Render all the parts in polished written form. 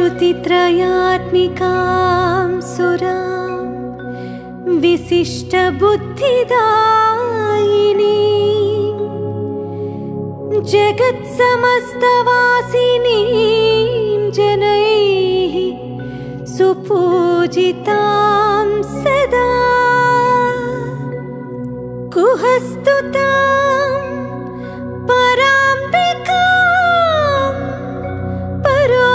श्रुतित्रयात्मिकां सुरां विशिष्टबुद्धिदायिनीं जगत्समस्तवासिनीं जनैः सुपूजितां सदा कुहस्तुतां पराम्बिकां परोपकारकारिणी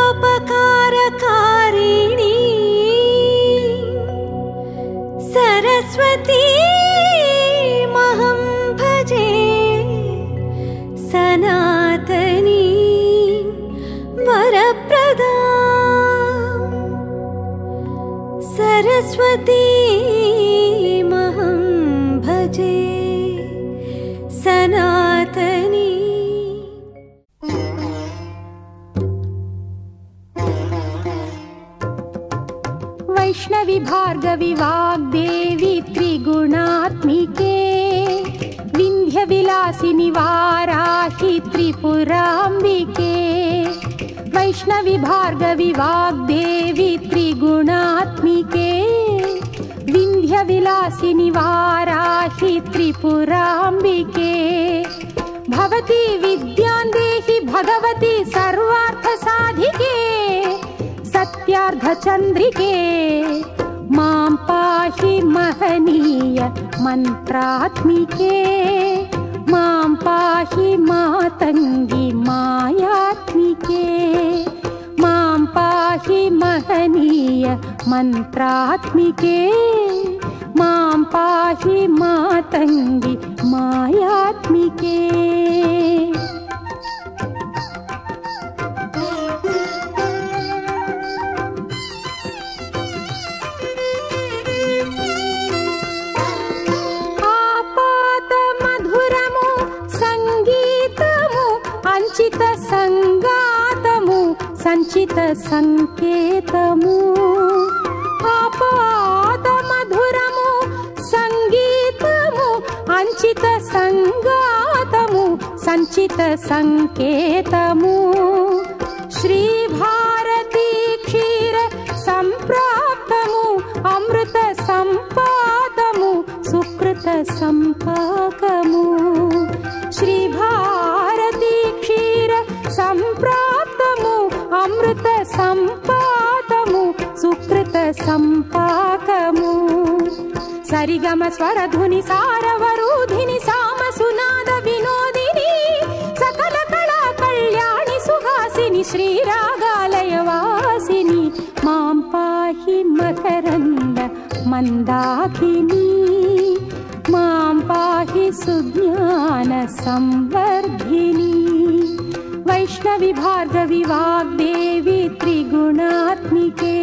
सरस्वतीमहं भजे सनातनी वरप्रदां सरस्वतीमहं भजे सनातनी। वैष्णवी भार्गवी वाग्देवी त्रिगुणात्मिके विन्ध्यविलासिनि वाराहि त्रिपुराम्बिके। वैष्णवी भार्गवी वाग्देवी त्रिगुणात्मिके विन्ध्यविलासिनि वाराहि त्रिपुराम्बिके। भवती विद्यां देहि भगवती सर्वार्थसाधिके सत्यार्धचन्द्रिके मां पाहि महनीय मन्त्रात्मिके। मां पाहि मातङ्गी मायात्मिके। मां पाहि महनीय मन्त्रात्मिके। मां पाहि मातङ्गी मायात्मिके। సంచిత సంగాతము సంచిత సంకేతము ఆపాద మధురము సంగీతము అంచిత సంగాతము సంచిత సంకేతము శ్రీ భారతీ క్షీర సంప్రాప్తము అమృత సంపాదము సుకృత సంపాకము శ్రీ భారతీ క్షీర సంప్రాప్తము అమృత సంపాదము సుకృత సంపాకము సరిగమ స్వరధుని సారవరూధిని సామ సునాద వినోదిని సకల కళా కళ్యాణి సుహాసిని శ్రీరాగాలయ వాసిని మాం పాహి మకరంద మందాకిని మాం పాహి సుజ్ఞాన సంవర్ధిని వైష్ణవి భార్గవి వాగ్దేవి త్రిగుణాత్మికే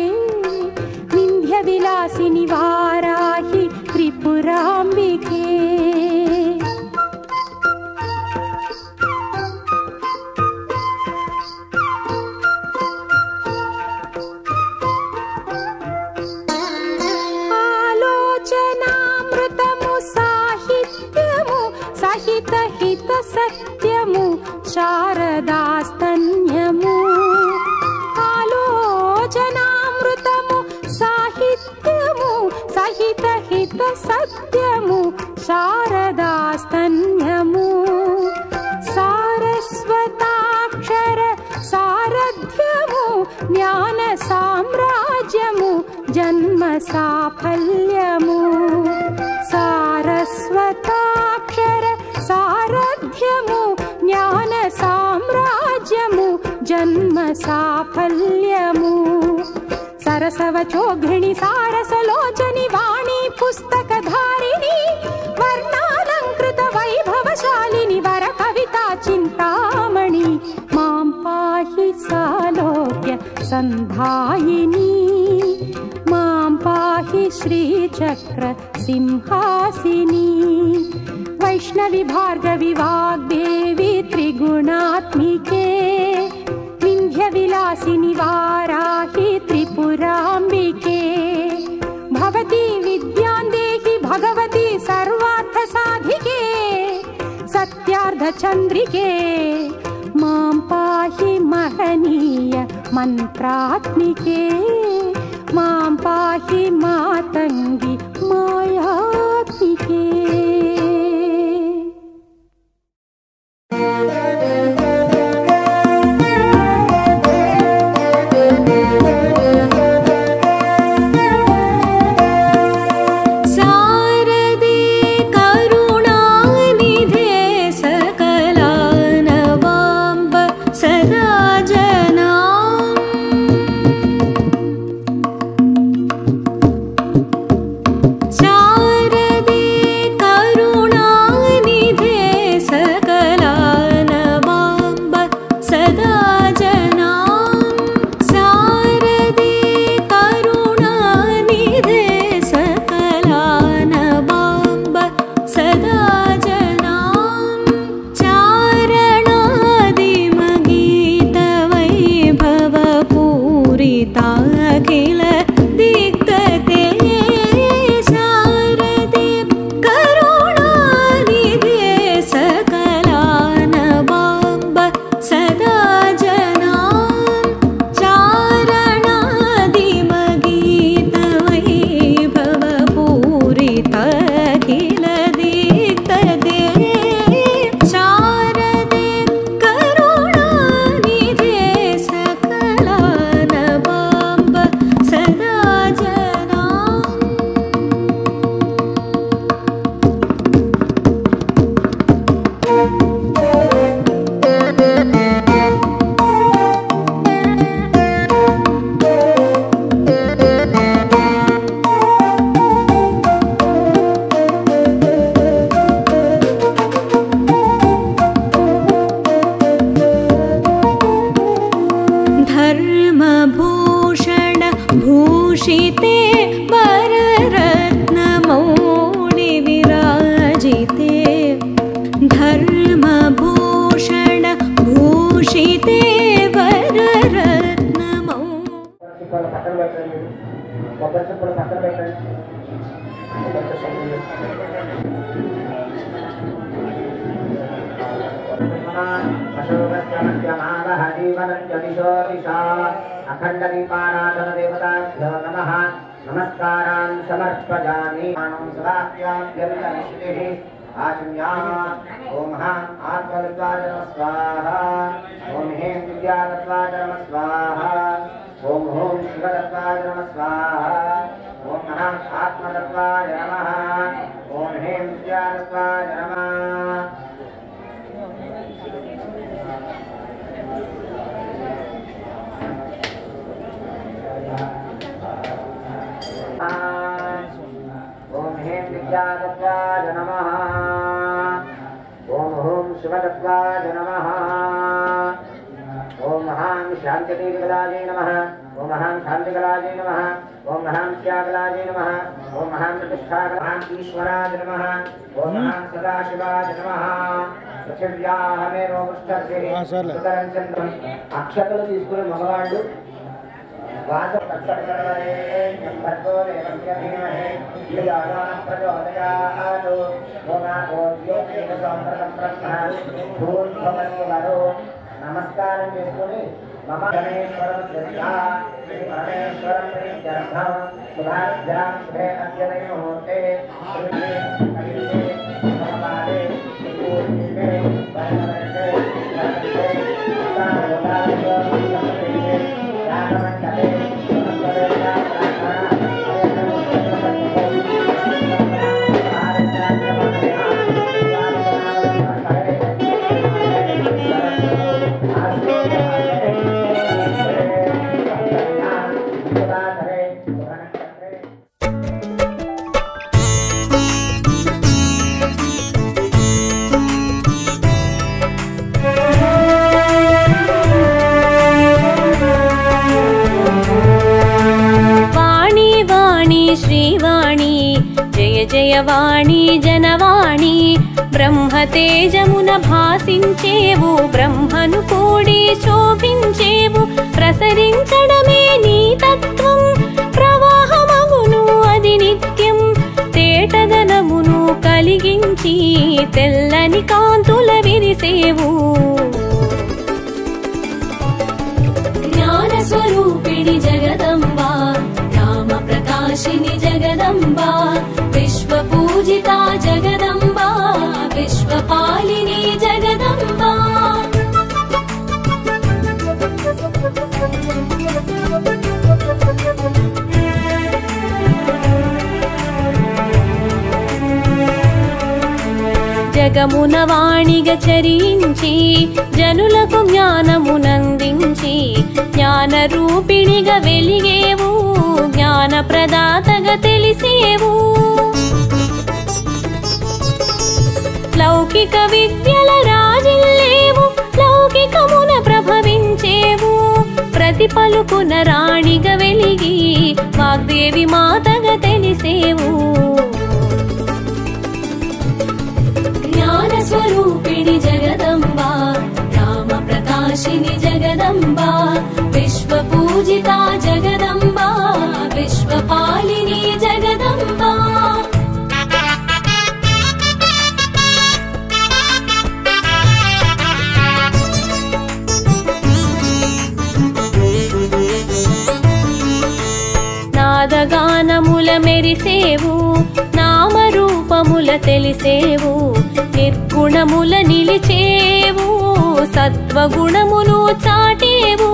వింధ్య విలాసిని వారాహి త్రిపురాంబికే సహిత హిత సత్యము శారదాస్తన్యము ఆలోచనామృతము సాహిత్యము సహిత హిత సత్యము శారదాస్తన్యము సారస్వతాక్షర సారథ్యము జ్ఞాన సామ్రాజ్యము జన్మ సాఫల్యము సారస్వతాక్షర సారథ్యము జ్ఞాన సామ్రాజ్యము జన్మ సాఫల్యము సరసవచోఘ్రిణి సారసలోచని వాణి పుస్తకధారిణి వర్ణాలంకృత వైభవశాలిని వర కవితా చింతామణి మాం పాహి సాలోక్య సంధాయిని మాం పాహి శ్రీచక్ర సింహాసిని వైష్ణవి భార్గవి వాగ్దేవి త్రిగుణాత్మికే వింధ్య విలాసిని వారాహి త్రిపురాంబికే భవతి విద్యాం దేహి భగవతి సర్వార్థ సాధికే సత్యార్థ చంద్రికే మాం పాహి మహనీయ మంత్రాత్మికే మాం పాహి మాతంగి మాయాత్మికే. नमस्कारान् समर्पयामि। ओम आत्मविद्वाय नमः स्वाहा। ओम हें विद्यातत्वाय नमः स्वाहा। ओम हों शिवतत्वाय नमः स्वाहा। ओम आत्मतत्वाय नमः। ओम हें विद्यातत्वाय नमः। ओम हें विद्यातत्वाय नमः। ओम हों शिवतत्वाय नमः। ओम हां शांतिकलाय नमः। ओम हां शांतिकलाय नमः। ओम हां त्यागलाय नमः। ओम हां प्रतिष्ठाकलाय ईश्वराय नमः। ओम हां सदाशिवाय नमः। पृथिव्यामेव पुष्टसे सुतरञ्चन्द्रं अक्षतలు తీసుకునే మగవాళ్ళు वास तत्सर्वरे भर्गो देवस्य धीमहि धियो प्रचोदयात्। ओमागोद्यो देवसंप्रतं ब्रह्म भूर्भुवस्सुवरो नमस्कारं చేసుకొని मम गणेश्वरं यथा श्री परमेश्वरं प्रीत्यर्थं शुभाभ्यां शुभे अद्य मुहूर्ते अभिषेके समपादे पूर्णिमे वरदे वरदे జయవాణి జనవాణి బ్రహ్మతేజమున భాసించేవు బ్రహ్మను కూడి శోభించేవు ప్రసరించడమే నీ తత్వం ప్రవాహమగును అది నిత్యం తేటదనమును కలిగించి తెల్లని కాంతుల విరిసేవు జ్ఞాన మార్గమున వాణిగా చరించి జనులకు జ్ఞానమునందించి జ్ఞాన రూపిణిగా వెలిగేవు జ్ఞాన ప్రదాతగా తెలిసేవు లౌకిక విద్యల రాజిల్లేవు లౌకికమున ప్రభవించేవు ప్రతి పలుకున రాణిగా వెలిగి వాగ్దేవి మాతగా తెలిసేవు జ్ఞాన స్వరూపిణి జగదంబా రామ ప్రకాశిని జగదంబా విశ్వ పూజిత జగదంబా విశ్వపాలిని జగదంబా నాదగానముల మెరిసేవు నామరూపముల తెలిసేవు నిర్గుణముల నిలిచేవు సత్వగుణమును చాటేవు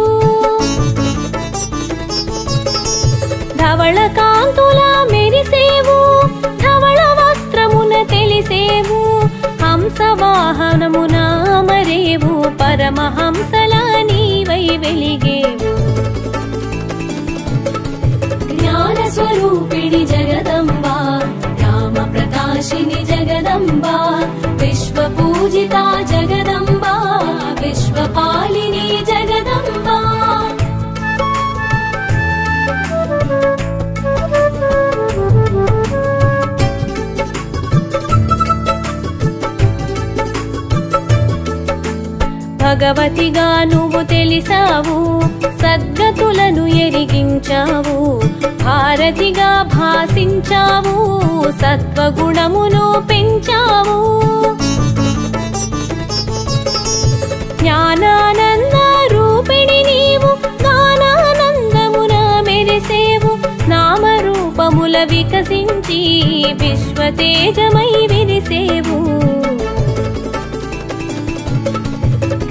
ధవళ కాంతుల మెరిసేవు ధవళ వస్త్రమున తెలిసేవు హంస వాహనమున మరేవు పరమహంసల నీవై వెలిగేవు జ్ఞాన స్వరూపిణి జగదంబా రామ ప్రకాశిని జగదంబా విశ్వ పూజిత జగదంబా విశ్వపాలిని జగదంబా భగవతిగా నువ్వు తెలిసావు సద్గతులను ఎరిగించావు భారతిగా భాసించావు సత్వగుణమును పెంచావు జ్ఞానానంద రూపిణి నీవు గానానందమున మెరిసేవు నామరూపముల వికసించి విశ్వతేజమై విరిసేవు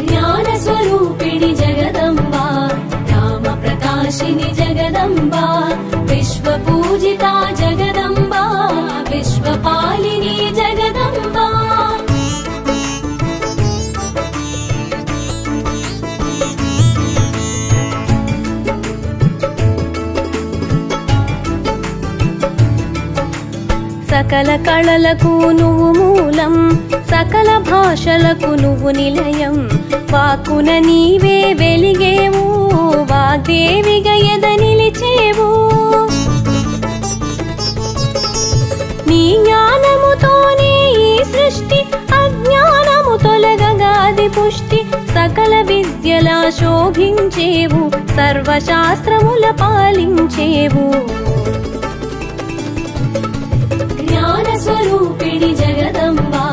జ్ఞాన స్వరూపిణి జగదంబా రామ ప్రకాశిని జగదంబా విశ్వ పూజిత జగదంబా విశ్వపాలిని జగదంబా సకల కళలకు నువ్వు మూలం సకల భాషలకు నువ్వు నిలయం వాక్కున నీవే వెలిగేవు వాగ్దేవిగా ఎద నిలిచేవు నీ జ్ఞానముతోనే ఈ సృష్టి అజ్ఞానము తొలగగాది పుష్టి సకల విద్యల శోభించేవు సర్వశాస్త్రముల పాలించేవు జ్ఞాన స్వరూపిణి జగదంబా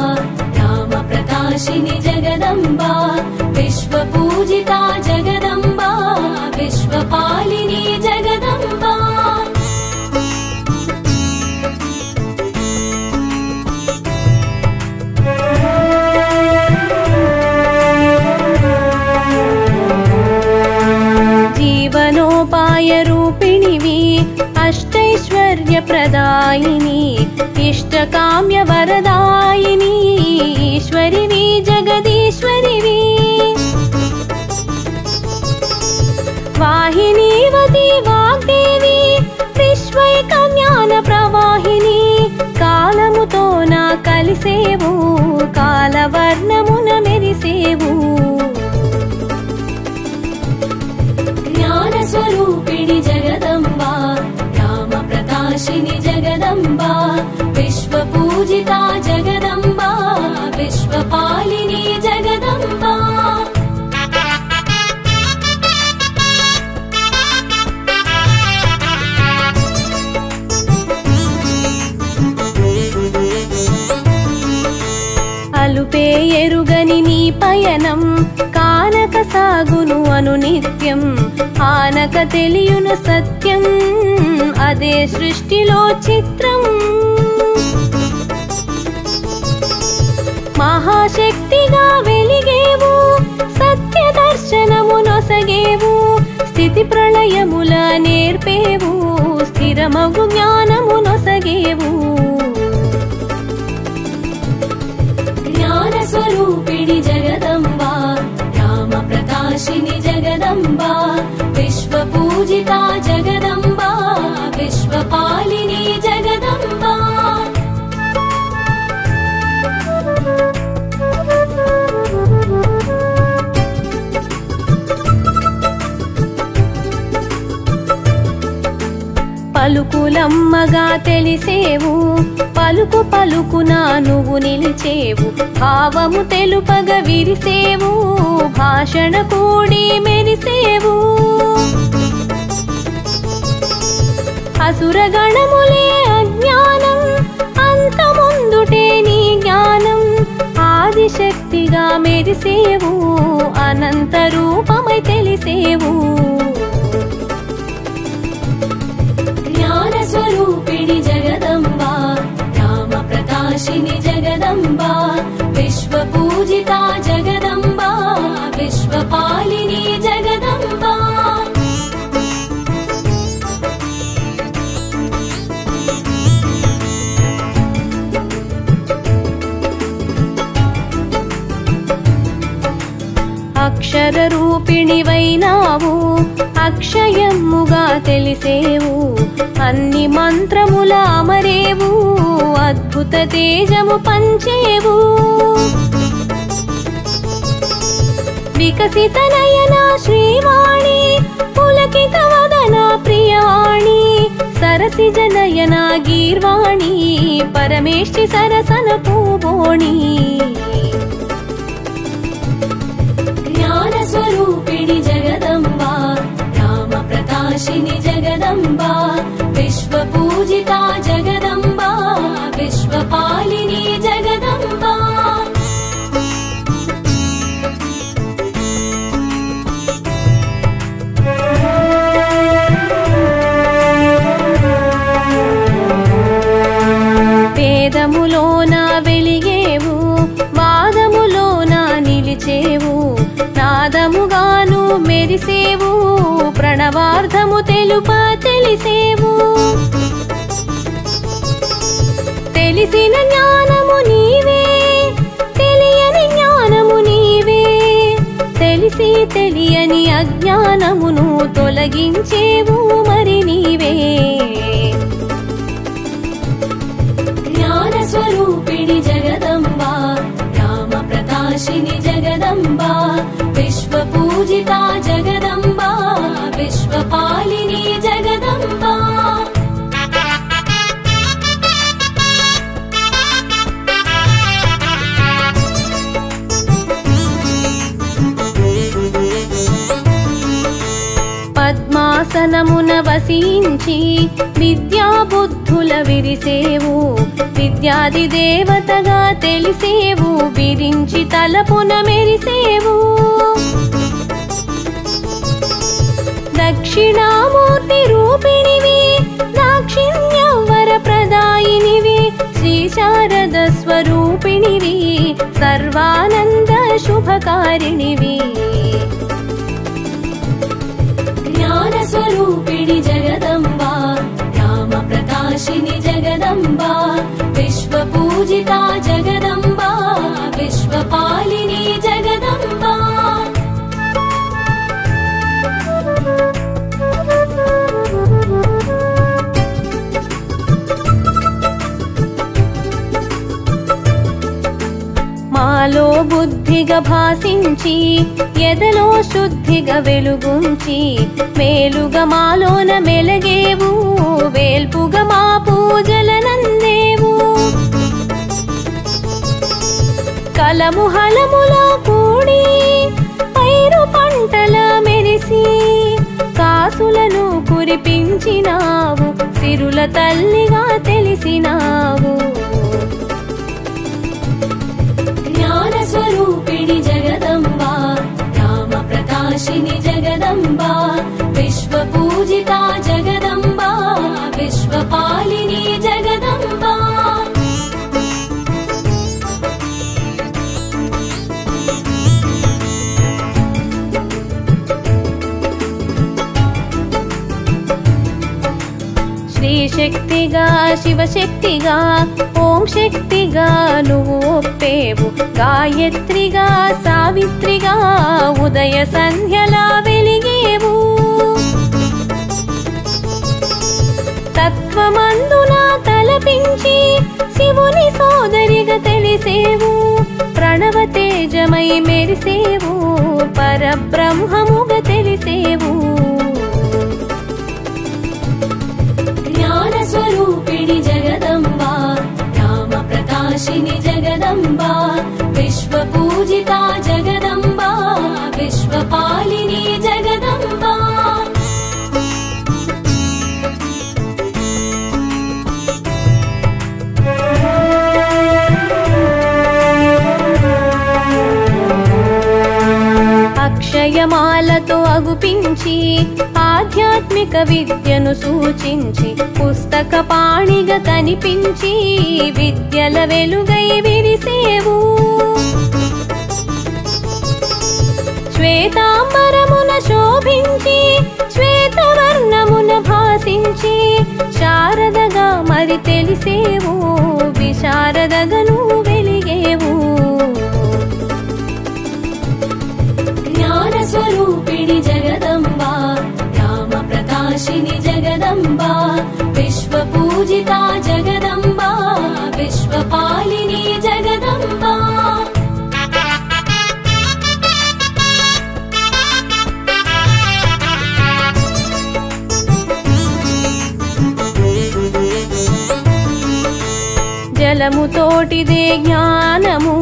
రామ ప్రకాశిని జగదంబా విశ్వ పూజిత జగదంబా విశ్వపాలిని జగదంబా జీవనోపాయ రూపిణివి అష్టైశ్వర్య ప్రదాయిని ఇష్టకామ్య వరదాయిని ఈశ్వరివి జగదీశ్వరివి వాహినీవతి వాగ్దేవి విశ్వైక జ్ఞాన ప్రవాహిని కాలముతో నా కలిసేవు కాలవర్ణమున మెరిసేవు జ్ఞాన స్వరూపిణి జగదంబా రామ ప్రకాశిని జగదంబా విశ్వ పూజిత జగదంబా విశ్వపాలిని జగదంబా అలుపే ఎరుగని నీ పయనం కానక సాగును అనునిత్యం ఆనక తెలియును సత్యం అదే సృష్టిలో చిత్రం మహాశక్తిగా వెలిగేవు సత్య దర్శనము నొసగేవు స్థితి ప్రళయముల నేర్పేవు స్థిరమగు జ్ఞానము నొసగేవు జ్ఞాన పలుకులమ్మగా తెలిసేవు పలుకు పలుకునా నువ్వు నిలిచేవు భావము తెలుపగ విరిసేవు భాషణ కూడి మెరిసేవు అసురగణములే అజ్ఞానం అంతముందుటే నీ జ్ఞానం ఆదిశక్తిగా మెరిసేవు అనంత రూపమై తెలిసేవు జ్ఞాన స్వరూపిణి జగదంబా రామ ప్రకాశిని జగదంబా విశ్వ పూజిత జగదంబా విశ్వపాలిని జగదంబా అక్షర రూపిణివైనావు అక్షయముగా తెలిసేవు అన్ని మంత్రముల అమరేవు అద్భుత తేజము పంచేవు వికసిత నయన శ్రీవాణి పులకిత వదన ప్రియవాణి సరసిజ నయన గీర్వాణి పరమేష్టి సరసన పూబోణి జ్ఞాన స్వరూపిణి జగదంబా రామ ప్రకాశిని జగదంబా విశ్వ పూజిత జగదంబా విశ్వపాలిని జగదంబా వేదములోన వెలిగేవు వాదములోన నిలిచేవు నాదముగాను మెరిసేవు ప్రణవార్థము తెలుప తెలిసేవు తెలిసిన జ్ఞానము నీవే తెలియని జ్ఞానము నీవే తెలిసి తెలియని అజ్ఞానమును తొలగించేవు మరి నీవే జ్ఞాన స్వరూపిణి జగదంబా రామ ప్రకాశిని జగదంబా విశ్వ పూజిత జగదంబా విశ్వపాలిని జగదంబా పద్మాసనమున వసించి విద్యా బుద్ధుల విరిసేవు విద్యాది దేవతగా తెలిసేవు విరించి తలపున మెరిసేవు దక్షిణామూర్తి రూపిణివి దాక్షిణ్యవర ప్రదాయినివి శ్రీ శారద స్వరూపిణివి సర్వానంద శుభకారిణివి జ్ఞాన స్వరూపిణి జగదంబా రామ ప్రకాశిని జగదంబా విశ్వ పూజిత జగదంబా విశ్వపాలిని జగదంబా మాలో బుద్ధిగా భాసించి ఎదలో శుద్ధిగా వెలుగుంచి మేలుగా మాలోన మెలగేవు వేల్పుగా మా పూజలనందేవు కలము హలములా కూడి పైరు పంటల మెరిసి కాసులను కురిపించినావు సిరుల తల్లిగా తెలిసినావు జ్ఞాన స్వరూపిణి జగదంబా రామ ప్రకాశిని జగదంబా విశ్వ పూజిత జగదంబా విశ్వపాలిని జగదంబా శ్రీశక్తిగా శివశక్తిగా ఓం శక్తిగా నువ్వు ఒప్పేవు గాయత్రిగా సావిత్రిగా ఉదయ సంధ్యలా వెలిగేవు తత్వమందున తలపించి శివుని సోదరిగా తెలిసేవు ప్రణవ తేజమై మెరిసేవు పరబ్రహ్మముగా తెలిసేవు జ్ఞాన जगदम्बा विश्वपूजिता जगदम्बा विश्वपालिनी जगदम्बा అక్షయమాలతో అగుపించి ఆధ్యాత్మిక విద్యను సూచించి పుస్తక పాణిగా కనిపించి విద్యల వెలుగై విరిసేవు శ్వేతాంబరమున శోభించి శ్వేతవర్ణమున భాసించి శారదగా మరి తెలిసేవు విశారదగను వెలిగేవు स्वरूपिणी जगदम्बा राम प्रकाशिनी जगदम्बा विश्वपूजिता जगदम्बा विश्वपालिनी जगदम्बा జలము తోటిదే జ్ఞానము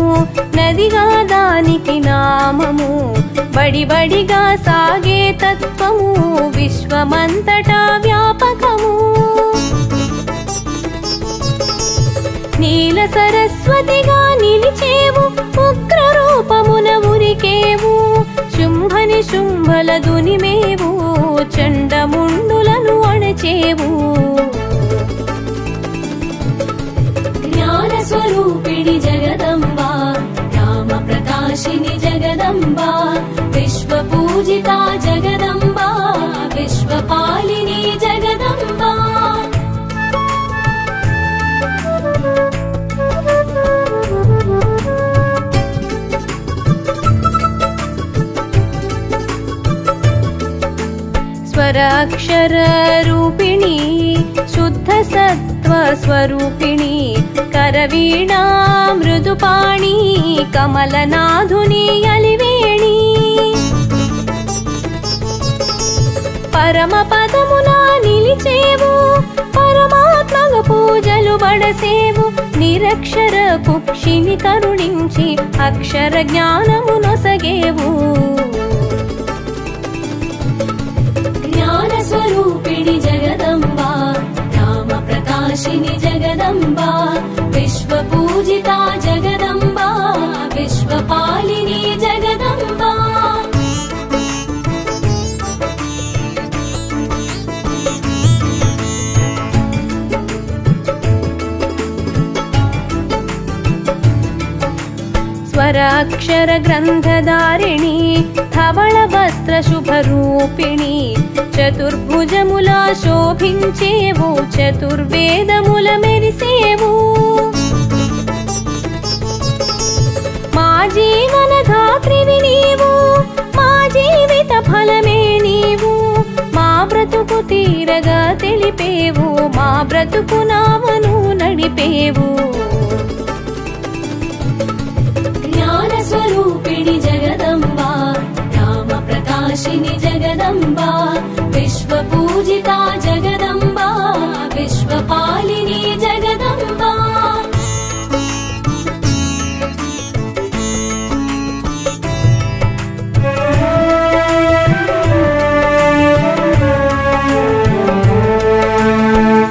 నదిగా దానికి నామము బడిబడిగా సాగే తత్వము విశ్వమంతటా వ్యాపకము నీల సరస్వతిగా నిలిచేవు ఉగ్ర రూపమున ఉరికేవు శుంభని శుంభల దునిమేవు చండముండులను అణచేవు జ్ఞాన స్వరూపిణి జగదంబా రామ ప్రకాశిని జగదంబా విశ్వపూజితా జగదంబా విశ్వపాలిని జగదంబా స్వరాక్షర రూపిణి శుద్ధ సత్వ స్వరూపిణి కరవీణా మృదుపాణి కమలనాధుని అలివేణి పరమ పదమునా నిలిచేవు పరమాత్మగ పూజలు బడసేవు నిరక్షర కుక్షిని కరుణించి అక్షర జ్ఞానము నొసగేవు జ్ఞాన స్వరూపిణి జగదంబా రామ ప్రకాశిని జగదంబా విశ్వపూజితా జగదంబా విశ్వపాలిని జగదంబా స్వరాక్షర గ్రంథధారిణి ధవళ వస్త్ర శుభరూపిణి చతుర్భుజములా శోభించేవు చతుర్వేదముల మెరిసేవు మా జీవన ధాత్రివి నీవు మా జీవిత ఫలమే నీవు మా బ్రతుకు తీరగా తెలిపేవు మా బ్రతుకు నామను నడిపేవు జ్ఞాన స్వరూపిణి జగదంబా రామ ప్రకాశిని జగదంబా విశ్వపూజితా జగదంబా విశ్వపాలిని జగదంబా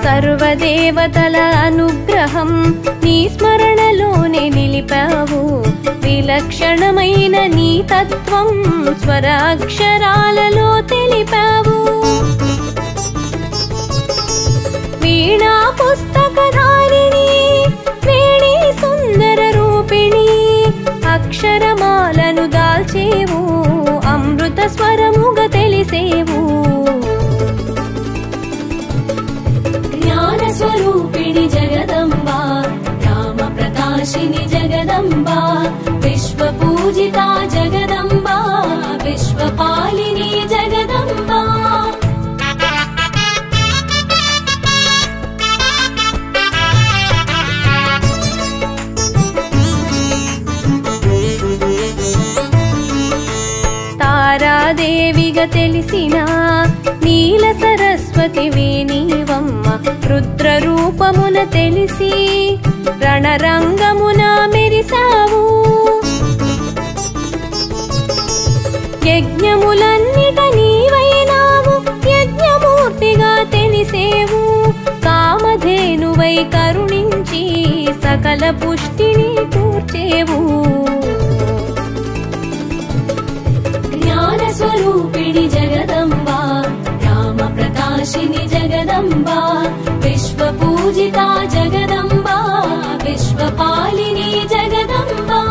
సర్వదేవతల అనుగ్రహం నీ స్మరణలోనే నిలిపావు విలక్షణమైన నీ తత్వం స్వరాక్షరాలలో తెలిపావు వీణా పుస్తకధారిణి వేణి సుందర రూపిణి అక్షరమాలను దాల్చేవు అమృత స్వరముగా తెలిసేవు జ్ఞాన స్వరూపిణి జగదంబా రామ ప్రకాశిని జగదంబా విశ్వపూజితా జగదంబా విశ్వపాలిని జగదంబా తారా దేవిగా తెలిసిన నీల సరస్వతివి నీవమ్మ. రుద్ర రూపమున తెలిసి రణరంగమున మెరిసావు. యజ్ఞములన్నిట నీవైనావు, యజ్ఞమూర్తిగా తెలిసేవు. కామధేనువై కరుణించి సకల పుష్టిని కూర్చేవు. జ్ఞాన స్వరూపిణి జగదంబా, రామ ప్రకాశిని జగదంబా, విశ్వ పూజిత జగదంబా, విశ్వపాలిని జగదంబా.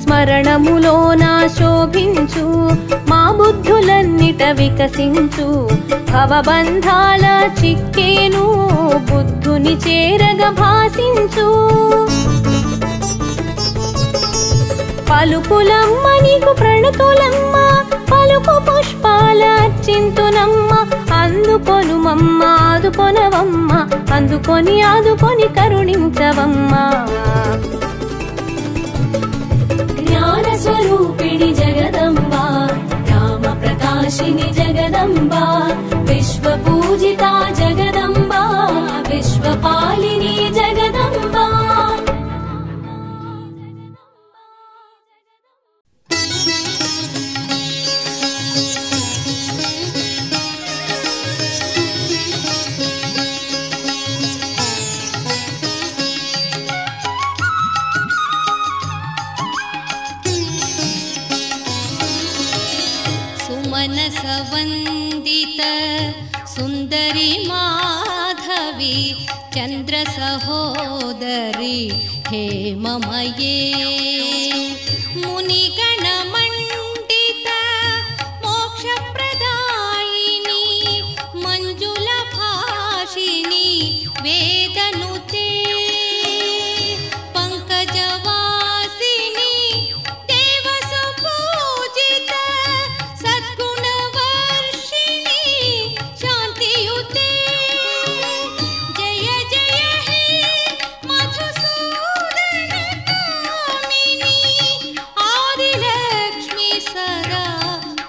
స్మరణములోన శోభించు, మా బుద్ధులన్నిట వికసించు. భవబంధాల చిక్కేను, బుద్ధుని చేరగ భాసించు. పలుకులమ్మ నీకు ప్రణతులమ్మ, పలుకు పుష్పాల చింతునమ్మ. అందుకొనుమమ్మ ఆదుకొనవమ్మ, అందుకొని ఆదుకొని కరుణించవమ్మ. జ్ఞాన స్వరూపిణి జగదంబా, రామ ప్రకాశిని జగదంబా, విశ్వ పూజిత జగదంబా, విశ్వపాలిని జగదంబా. मनसवन्दित सुन्दरी माधवी चन्द्र सहोदरी हेममये मुनिगणमण्डित मोक्षप्रदायिनी मञ्जुलभाषिणी वेदनुते पङ्कजवासिनी देवसुपूजित सद्गुणवर्षिणी शान्तियुते जय जय हे मधुसूदनकामिनी आदिलक्ष्मी सदा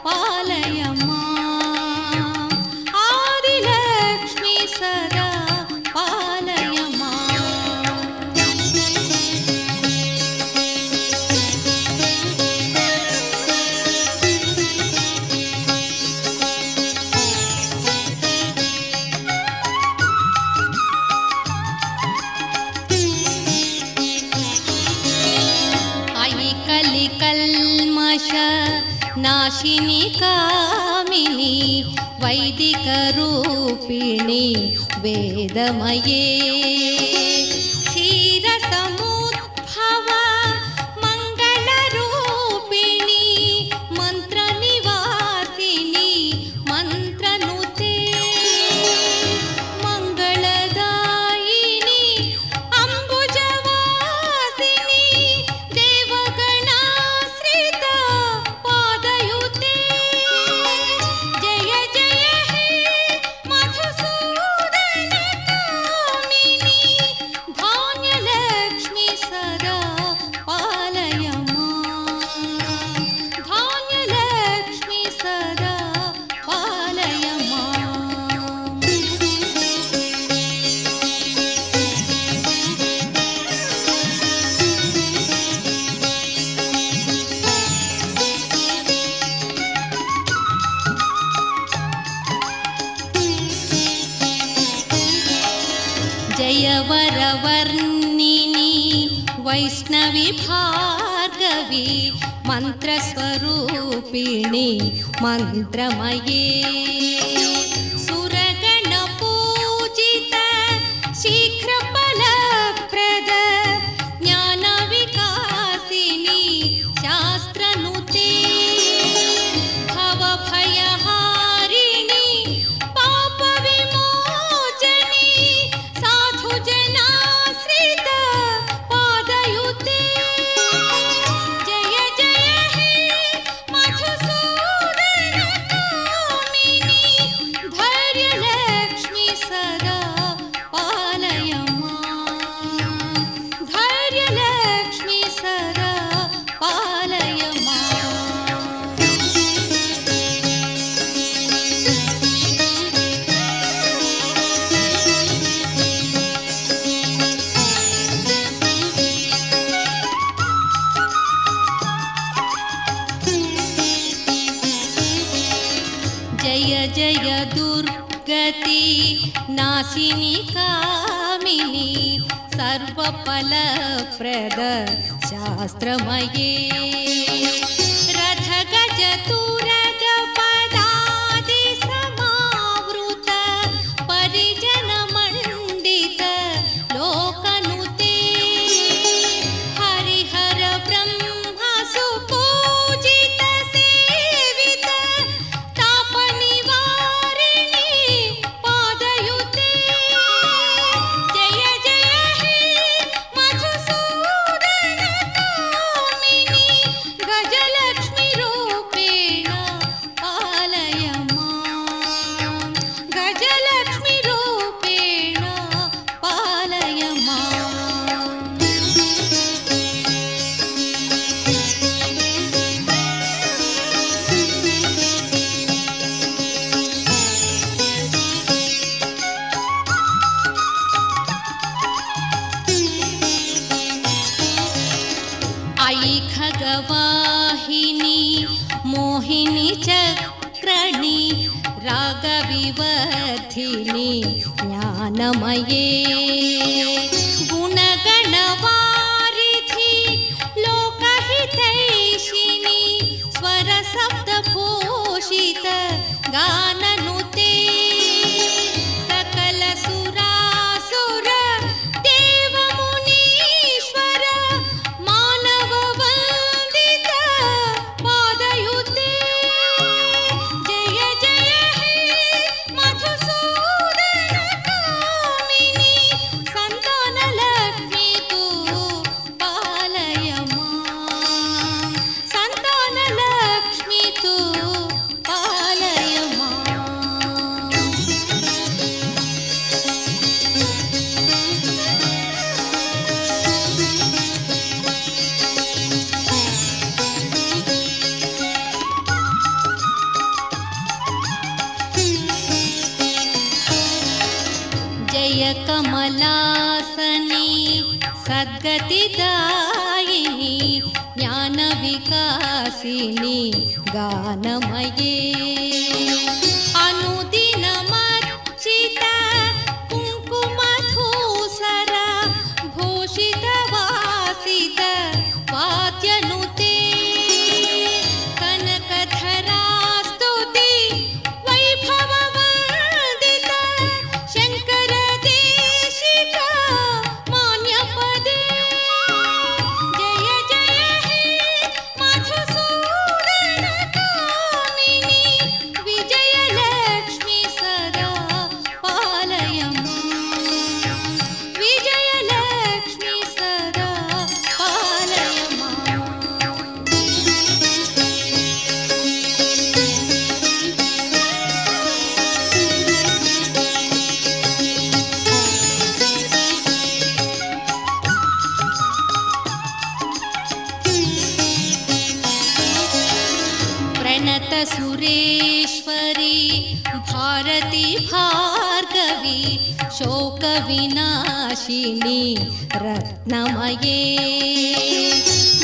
पालय माम् आदिलक्ष्मी सदा पालय माम् अयि कलिकल्मष नाशिनी कामिनी वैदिकरूपिणी वेदमये क्षीरसमुद्भव मङ्गलरूपिणी मन्त्रनिवासिनी मन्त्रनुते मङ्गलदायिनी अम्बुजवासिनी देवगणाश्रित पादयुते जय जय हे मधुसूदनकामिनी धान्यलक्ष्मी सदा पालय माम् धान्यलक्ष्मी सदा पालय माम् जय वरवर्णिनी वैष्णवी भार्गवी मन्त्रस्वरूपिणी मन्त्रमये सुरगणपूजित शीघ्रफलप्रद ज्ञानविकासिनी शास्त्रनुते भवभयहारिणी पापविमोचनी साधुजनाश्रित पादयुते जय जय हे मधुसूदनकामिनी जय दुर्गति नाशिनी कामिनी सर्वफलप्रद शास्त्रमये रथ गज तुरग पदादि समावृत परिजन मंडित लोकनुते हरिहर ब्रह्म सुपूजित सेवित ताप निवारिणी पादयुते जय जय हे मधुसूदन कामिनी गजलक्ष्मी रूपेण पालय मां गजलक्ष्मी रूपेण पालय मां आई खगवाहिनी मोहिनी चक्रणी रागविवर्धिनी ज्ञानमये गुणगणवारिधि लोकहितैषिणी स्वरशब्दभूषित गाननुते सकल सुरासुर देवमुनीश्वर मानव वंदित पादयुते जय जय हे मधुसूदन कामिनी संतान लक्ष्मी तू पालय मां संतान लक्ष्मी तू पालय मां जय कमलासनी सद्गतिदायिनी ज्ञानविकासिनी गानमये अनुदिनमर्चित कुङ्कुमधूसर भूषित वासित वाद्यनुते कनकधरा स्तुति वैभववर्धित शङ्कर देशिक मान्यपदे जय जय हे मधुसूदन कामिनी विजयलक्ष्मी सदा पालय मां विजयलक्ष्मी सदा पालय मां प्रणत सुरेश्वरी भारती भार्गवी शोक विनाशिनी रत्नमये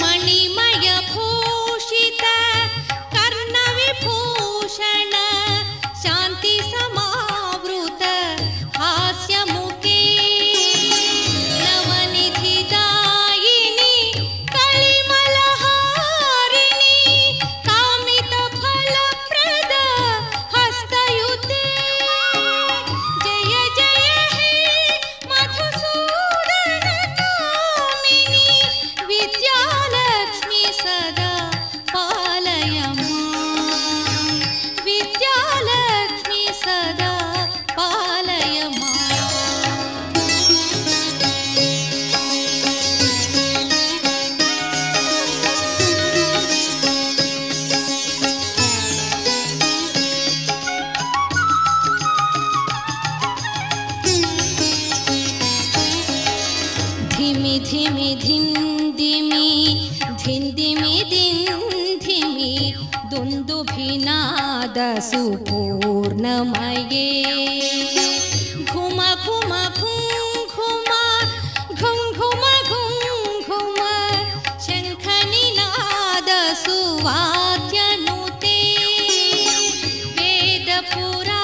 मणिमय भूषित कर्ण विभूषण शांति समावृत हास्यमुखे नवनिधि दायिनी कलिमलहारिणी कामित फलप्रद हस्तयुते जय जय हे मधुसूदन कामिनी विद्यालक्ष्मी सदा पालय मां विद्यालक्ष्मी सदा पालय मां धिमि धिमि धिं दिमि धिंदिमि दिं धिमि दुन्दुभिनाद सुपूर्णमये घुम घुम घुं घुम घुं घुम घुं घुम शङ्खनिनाद सुवाद्यनुते वेदपुरा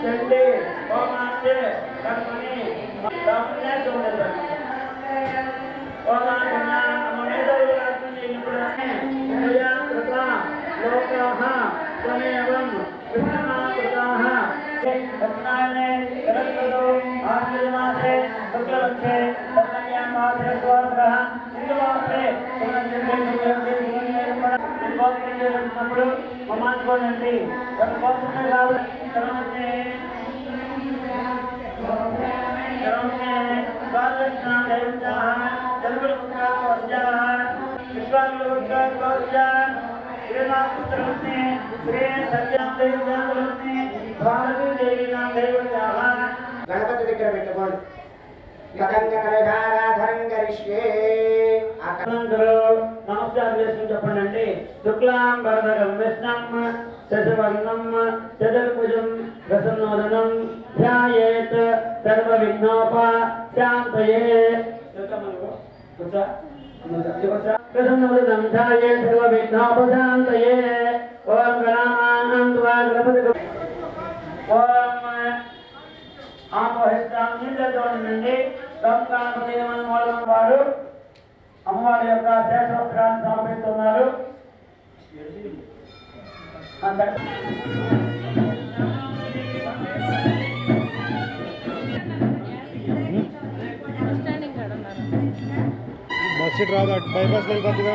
चंडी ओमास्ते कर्मणि रामने सुंदर ओमान्या ममेदुरात्मनि निपुणया कृता लोकाः त्वमेवं कृष्णमाकृताः सत्नायने रत्नदो आश्रयमासे शुक्लपक्षे सत्कन्यामासे स्वासः हिन्दुमासे पुनर्जन्मेन्द्रियम्बोत्तरम्बुడు మమానుకోనండి కోరుకునే కావాలి కరమనే బాలకృష్ణ దేవతాః జన్మపుత్రా వజ్జాః విశ్వామిత్ర వజ్జాః శ్రీనాథపుత్రవత్ని శ్రీ సత్యం దేవతావత్ని భారతీ దేవి నామ దేవతాః గణపతి దగ్గర పెట్టుకోండి గతంగ కలధారాధరం గరిష్యే నమస్కారం చేసుకుని చెప్పండి శుక్లాం వరదరం విష్ణం శశివర్ణం చతుర్భుజం ప్రసన్నోదనం ధ్యాయేత్ సర్వ విఘ్నోపశాంతయే ప్రసన్నోదనం ధ్యాయేత్ సర్వ విఘ్నోపశాంతయే ఓం గణానాం త్వా గణపతి ఓం ఆపోహిస్తాం నిందతోనండి గంగాపదేవన్ మూలం వారు అమ్మవారి యొక్క శేషవస్త్రాన్ని సమర్పిస్తున్నారు. బస్సు రాదు అటు బైపాస్ వెళ్ళిపోతుందిగా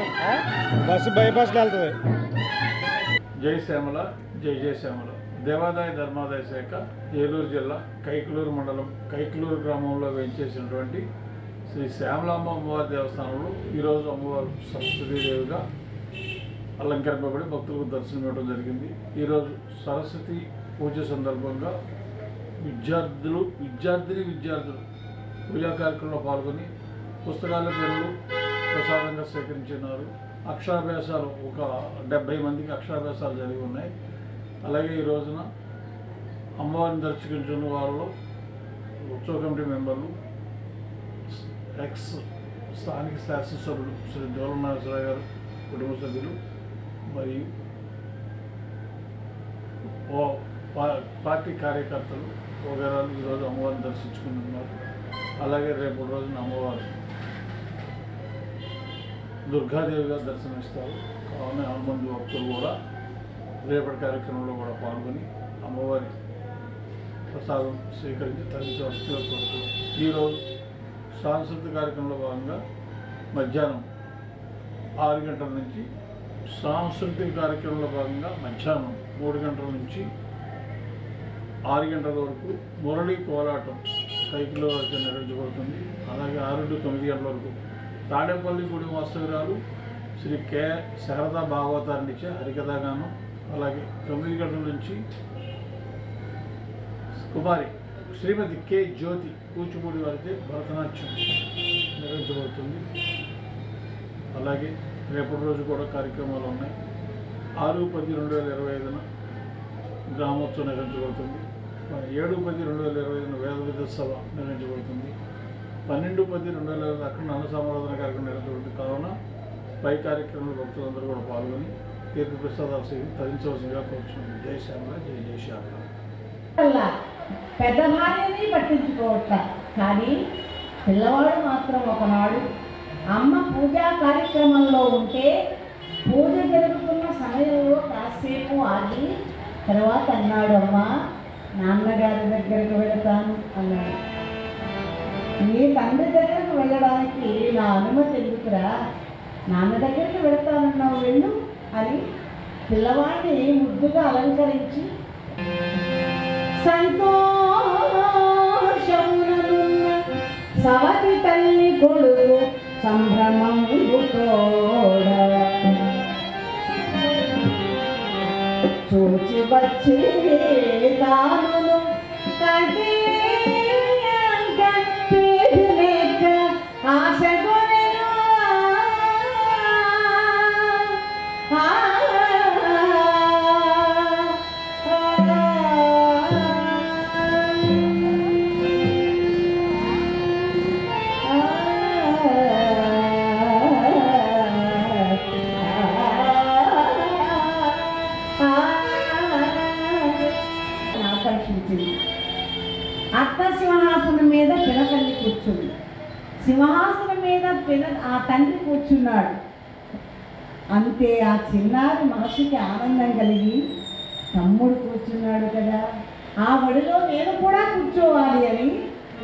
బస్సు బైపాస్కి వెళ్తుంది. జై శ్యామల జై జై శ్యామల. దేవాదాయ ధర్మాదాయ శాఖ ఏలూరు జిల్లా కైకులూరు మండలం కైకులూరు గ్రామంలో వేయించేసినటువంటి శ్రీ శ్యామలాంబ అమ్మవారి దేవస్థానంలో ఈరోజు అమ్మవారు సరస్వతీదేవిగా అలంకరింపబడి భక్తులకు దర్శనం ఇవ్వడం జరిగింది. ఈరోజు సరస్వతి పూజ సందర్భంగా విద్యార్థులు పూజా కార్యక్రమంలో పాల్గొని పుస్తకాల పేర్లు ప్రసాదంగా స్వీకరించినారు. అక్షరాభ్యాసాలు ఒక 70 మందికి అక్షరాభ్యాసాలు జరిగి ఉన్నాయి. అలాగే ఈ రోజున అమ్మవారిని దర్శించుకున్న వారిలో ఉత్సవ కమిటీ మెంబర్లు, ఎక్స్ స్థానిక శాసనసభ్యులు శ్రీ దూరం నాగేశ్వరరావు గారు కుటుంబ సభ్యులు మరియు పార్టీ కార్యకర్తలు వగైరాలు ఈరోజు అమ్మవారిని దర్శించుకుంటున్నారు. అలాగే రేపు రోజున అమ్మవారు దుర్గాదేవిగా దర్శనమిస్తారు. కావున హనుమంతు భక్తులు కూడా రేపటి కార్యక్రమంలో కూడా పాల్గొని అమ్మవారి ప్రసాదం స్వీకరించి తరలించవలసిందిగా కోరుతున్నాం. ఈరోజు సాంస్కృతిక కార్యక్రమంలో భాగంగా మధ్యాహ్నం 6 గంటల నుంచి సాంస్కృతిక కార్యక్రమంలో భాగంగా మధ్యాహ్నం 3 గంటల నుంచి 6 గంటల వరకు మురళీ కోలాటం కైకిలో వరకు నిర్వహించబడుతుంది. అలాగే 6 నుండి 9 గంటల వరకు తాడేపల్లి గుడి వాస్తవ్యురాలు శ్రీ కె శారదా భాగవతాన్నిచ్చే హరికథాగానం. అలాగే 9 గంటల నుంచి కుమారి శ్రీమతి కె జ్యోతి కూచిపూడి వారితే భరతనాట్యం నిర్వహించబడుతుంది. అలాగే రేపటి రోజు కూడా కార్యక్రమాలు ఉన్నాయి. 6/10/2025 గ్రామోత్సవం నిర్వహించబడుతుంది. 7/10/2025 వేద విద్యోత్సవ నిర్వహించబడుతుంది. 12/10/2025 అక్కడ అన్న సమారాధన కార్యక్రమం నిర్వహించబడుతుంది. కావున పై కార్యక్రమంలో భక్తులందరూ కూడా పాల్గొని తీర్థ ప్రసాదాలు తరించవలసిందిగా కోరుచున్నాను. జై శ్యామల జై జై శ్యామల. పెద్ద భార్యని పట్టించుకోవట కానీ పిల్లవాడు మాత్రం ఒకనాడు అమ్మ పూజా కార్యక్రమంలో ఉంటే పూజ జరుగుతున్న సమయంలో కాసేపు ఆగి తర్వాత అన్నాడు, అమ్మా నాన్నగారి దగ్గరకు వెళతాను అన్నాడు. నీ తండ్రి దగ్గరకు వెళ్ళడానికి నా అనుమతి ఎందుకురా, నాన్న దగ్గరికి వెళతానన్నావు, వెళ్ళు అని పిల్లవాడిని ముద్దుగా అలంకరించి సంతోషముననున్న సవతి తల్లి కొడుకు సంభ్రమముతోడ చూచి వచ్చి తాను కంటి లేక ఆశ వచ్చింది. అత్త సింహాసనం మీద పినతల్లి కూర్చుంది. సింహాసనం మీద ఆ తండ్రి కూర్చున్నాడు. అంతే ఆ చిన్నారి మనసుకి ఆనందం కలిగి తమ్ముడు కూర్చున్నాడు కదా, ఆ ఒడిలో నేను కూడా కూర్చోవాలి అని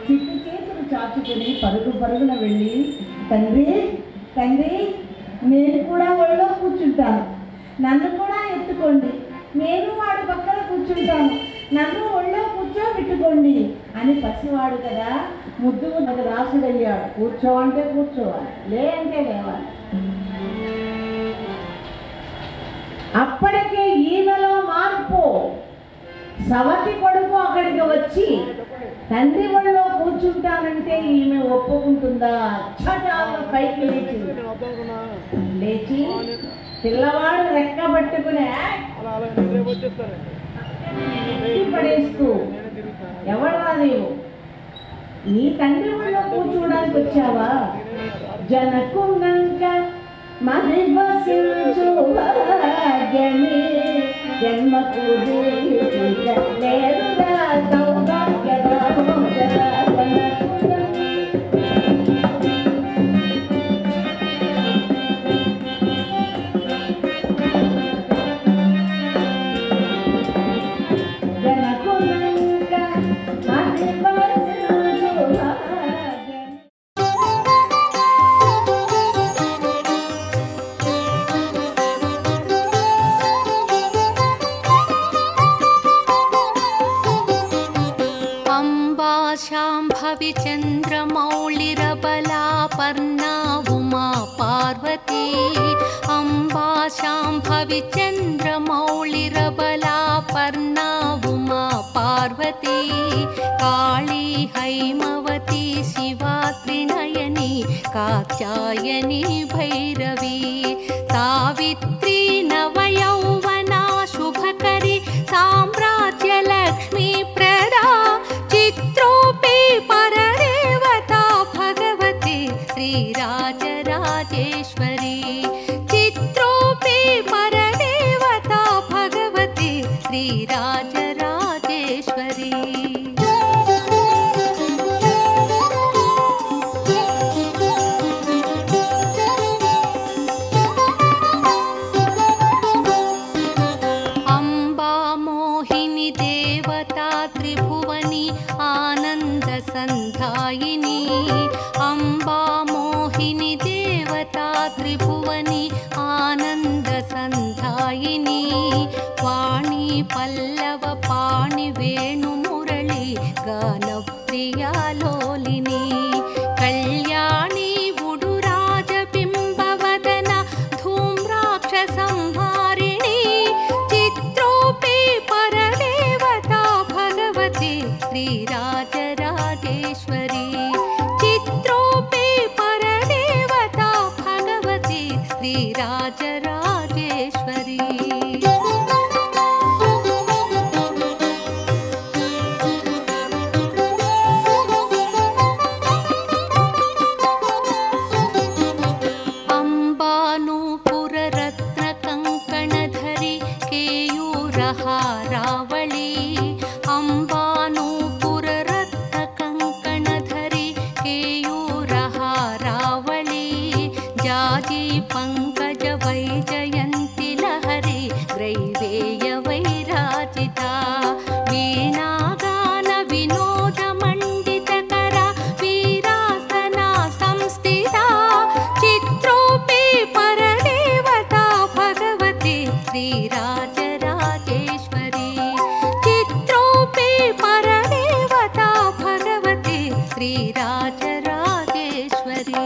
చిట్టి చేతులు చాచుకొని పరుగు పరుగున వెళ్ళి, తండ్రి తండ్రి నేను కూడా ఒడిలో కూర్చుంటాను, నన్ను కూడా ఎత్తుకోండి, నేను వాడి పక్కన కూర్చుంటాను, నన్ను ఒళ్ళో కూర్చోబెట్టుకోండి అని పసివాడు కదా ముద్దు ముద్దు రాసుడయ్యాడు. కూర్చో అంటే కూర్చోవాలి, లే అంటే లేవాలి. అప్పటికే ఈమెలో మార్పు. సవతి కొడుకు అక్కడికి వచ్చి తండ్రి ఒళ్ళో కూర్చుంటానంటే ఈమె ఒప్పుకుంటుందా? చటాలను పైకి లేచి పిల్లవాడు రెక్క పట్టుకునే పడేస్తూ, ఎవడరా నీవు? నీ తండ్రి ఒళ్ళో కూర్చోడానికి వచ్చావా? జనకున్నంక మది వసించు భాగ్యమే జన్మకు లేదురా సౌభాగ్యదా शाम्भवी चन्द्रमौलिरबला पर्णा उमा पार्वती। अम्बा शाम्भवी चन्द्रमौलिरबला पर्णा उमा पार्वती। काली हैमवती शिवा त्रिनयनी कात्यायनी भैरवी। सावित्री नवयौवना शुभकरी साम्राज्य लक्ष्मी प्रदा। चित्रोपी परदेवता भगवती श्रीराजराजेश्वरी। चित्रोपी परदेवता भगवती श्रीराजराजेश्वरी। अम्बा मोहिनी देवता त्रिभुवनी आनंद संधायिनी। अम्बा मोहिनी देवता त्रिभुवनी आनंद संधायिनी। वाणी पल्लव पाणि वेणु मुरली गान प्रिया लोलिनी। कल्याणी बुडुराज बिंबवदना धूम्राक्ष संहारिणी। चित्रोपी परदेवता भगवती श्रीराजराजेश्वरी। चित्रोपी परदेवता भगवती श्रीराजराजेश्वरी। अंबानूपुर रत्न कंकणधरी केयूरहारावळी। अंबानूपुर रत्न कंकणधरी केयूरहारावळी। जाजी पंकज वैजयन्ति लहरी ग्रैवेय वैराजिता। वीणागान विनोद मंडितकरा वीरासना संस्थिता। चित्रोपी परदेवता भगवती श्रीराजराजेश्वरी। चित्रोपी परदेवता भगवती श्रीराजराजेश्वरी।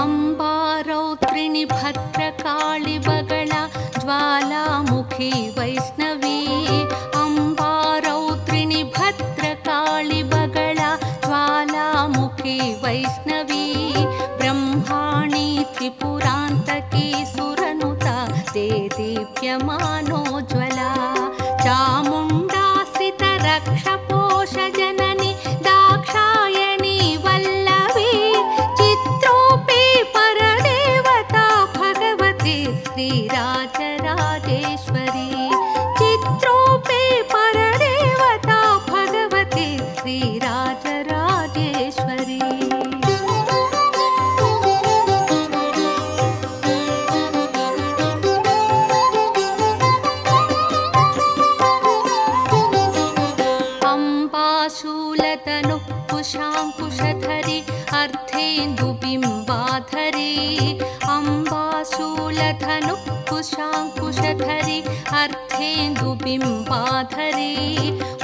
अम्बारौत्रिणी भद्रकाळि बगला ज्वालामुखी वैष्णवी। अम्बारौत्रिणी भद्रकाळि बगला ज्वालामुखी वैष्णवी। ब्रह्माणी त्रिपुरान्तकी सुरनुता ते दीप्यमानोज्वला। चामुण्डासित रक्षपोष जननी दाक्षायणी वल्लवी। अर्थेन्दुबिम्बाधरे अम्बाशूलधनुः कुशाङ्कुशधरे अर्थेन्दुबिम्बाधरे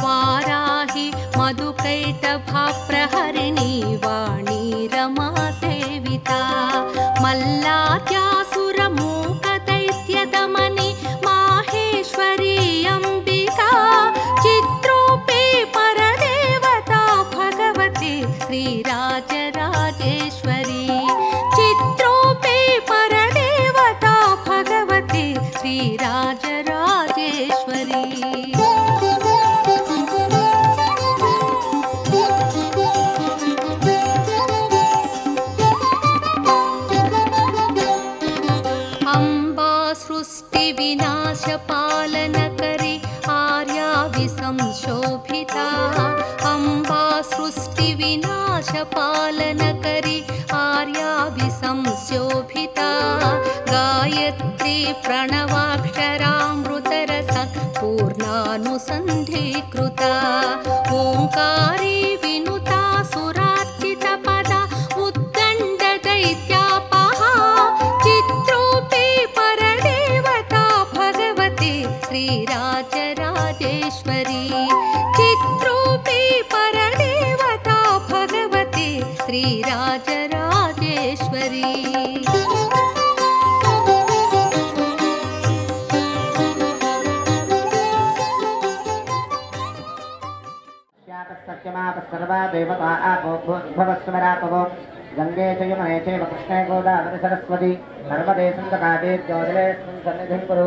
वाराहि मधुकैटभाप्रहरिणी वाणी रमा सेविता मल्लाद्यासुरमूकदैत्यदमनि माहेश्वरी अम्बिका चित्रूपे परदेवता भगवती श्रीराजराजेश्वरी चित्रूपे परदेवता भगवती श्रीराजराजेश्वरी विनाशपालनकरी आर्याविसंशोभिता अम्बा सृष्टिविनाशपालनकरी आर्याविसंशोभिता गायत्री प्रणवाक्षरामृतरस पूर्णानुसन्धीकृता ओङ्कारी विनुता सुरार्चितपदा उद्दण्डदैत्यापहा चित्रूपे परदेवता भगवती श्रीराजराजेश्वरी चित्रूपे परदेवता भगवती श्रीराजराजेश्वरी सर्वा देवता आपो भवस्मरापवो गंगे च यमुने चैव कृष्णे गोदावरी सरस्वती नर्मदे सिन्धुघाटे ज्योतिरेऽस्मिन् सन्निधिं कुरु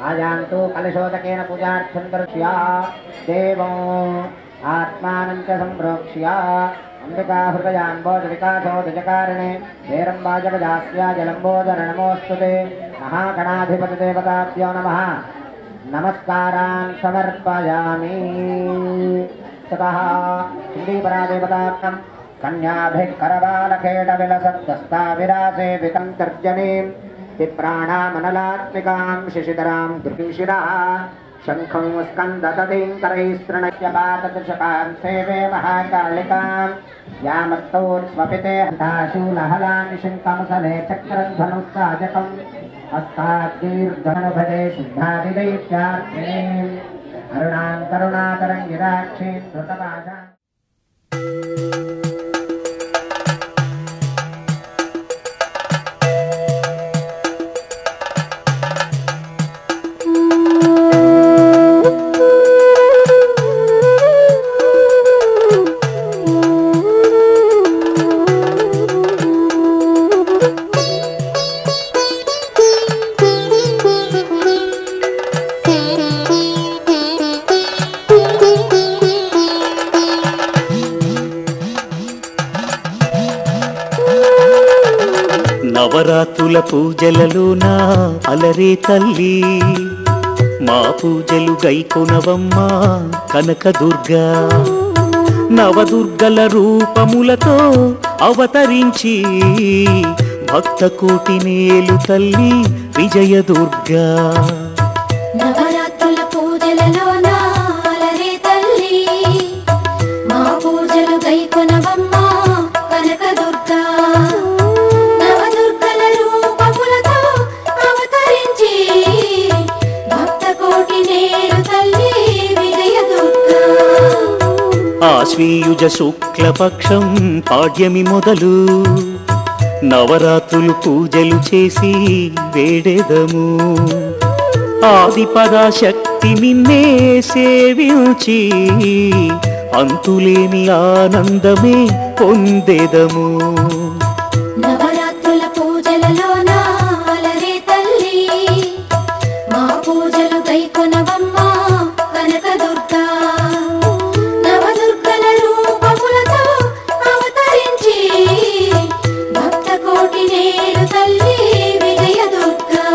आयान्तु कलशोदकेन पूजार्थं दर्शया देवो आत्मानं च सम्प्रोक्ष्य अंबिका हृदयाम्बोजविकासोदजकारणे हेरम्बाजगजास्या जलम्बोदर नमोऽस्तु ते महागणाधिपतिदेवताभ्यो नमः नमस्कारान् समर्पयामि ततः श्रीपरा देवताभ्यं कन्याभिः करवालखेटविलसद्दस्ता विरासे वितं तर्जनीं विप्राणामनलात्मिकां शिशिधरां दुर्गिशिरः शङ्खं स्कन्दततीं करैस्तृणस्य पातदृशकां सेवे महाकालिकां यामस्तोर्स्वपिते हताशूलहलानि शिङ्कमुसले चक्रं धनुस्साजकम् हस्ताद्दीर्घमनुभजे शुद्धादिदैत्यार्थिनीम् अरुणां करुणातरङ्गिराक्षीं धृतपाशां నవరాత్రుల పూజలలోన అలరే తల్లి మా పూజలు గైకొనవమ్మా కనకదుర్గా నవదుర్గల రూపములతో అవతరించి భక్త కోటి నేలు తల్లి విజయదుర్గా నవరాత్రుల పూజలలోన అలరే తల్లి మా పూజలు గైకొనవమ్మా కనకదుర్గా ఆశ్వీయుజ శుక్లపక్షం పాడ్యమి మొదలు నవరాత్రులు పూజలు చేసి వేడెదము ఆదిపరాశక్తి నిన్నే సేవించి అంతులేని ఆనందమే పొందెదము నవరాత్రుల పూజలలోన అలరే తల్లి మా పూజలు గైకొనవమ్మా కనకదుర్గా నవదుర్గల రూపములతో అవతరించి భక్త కోటి నేలు తల్లి విజయదుర్గా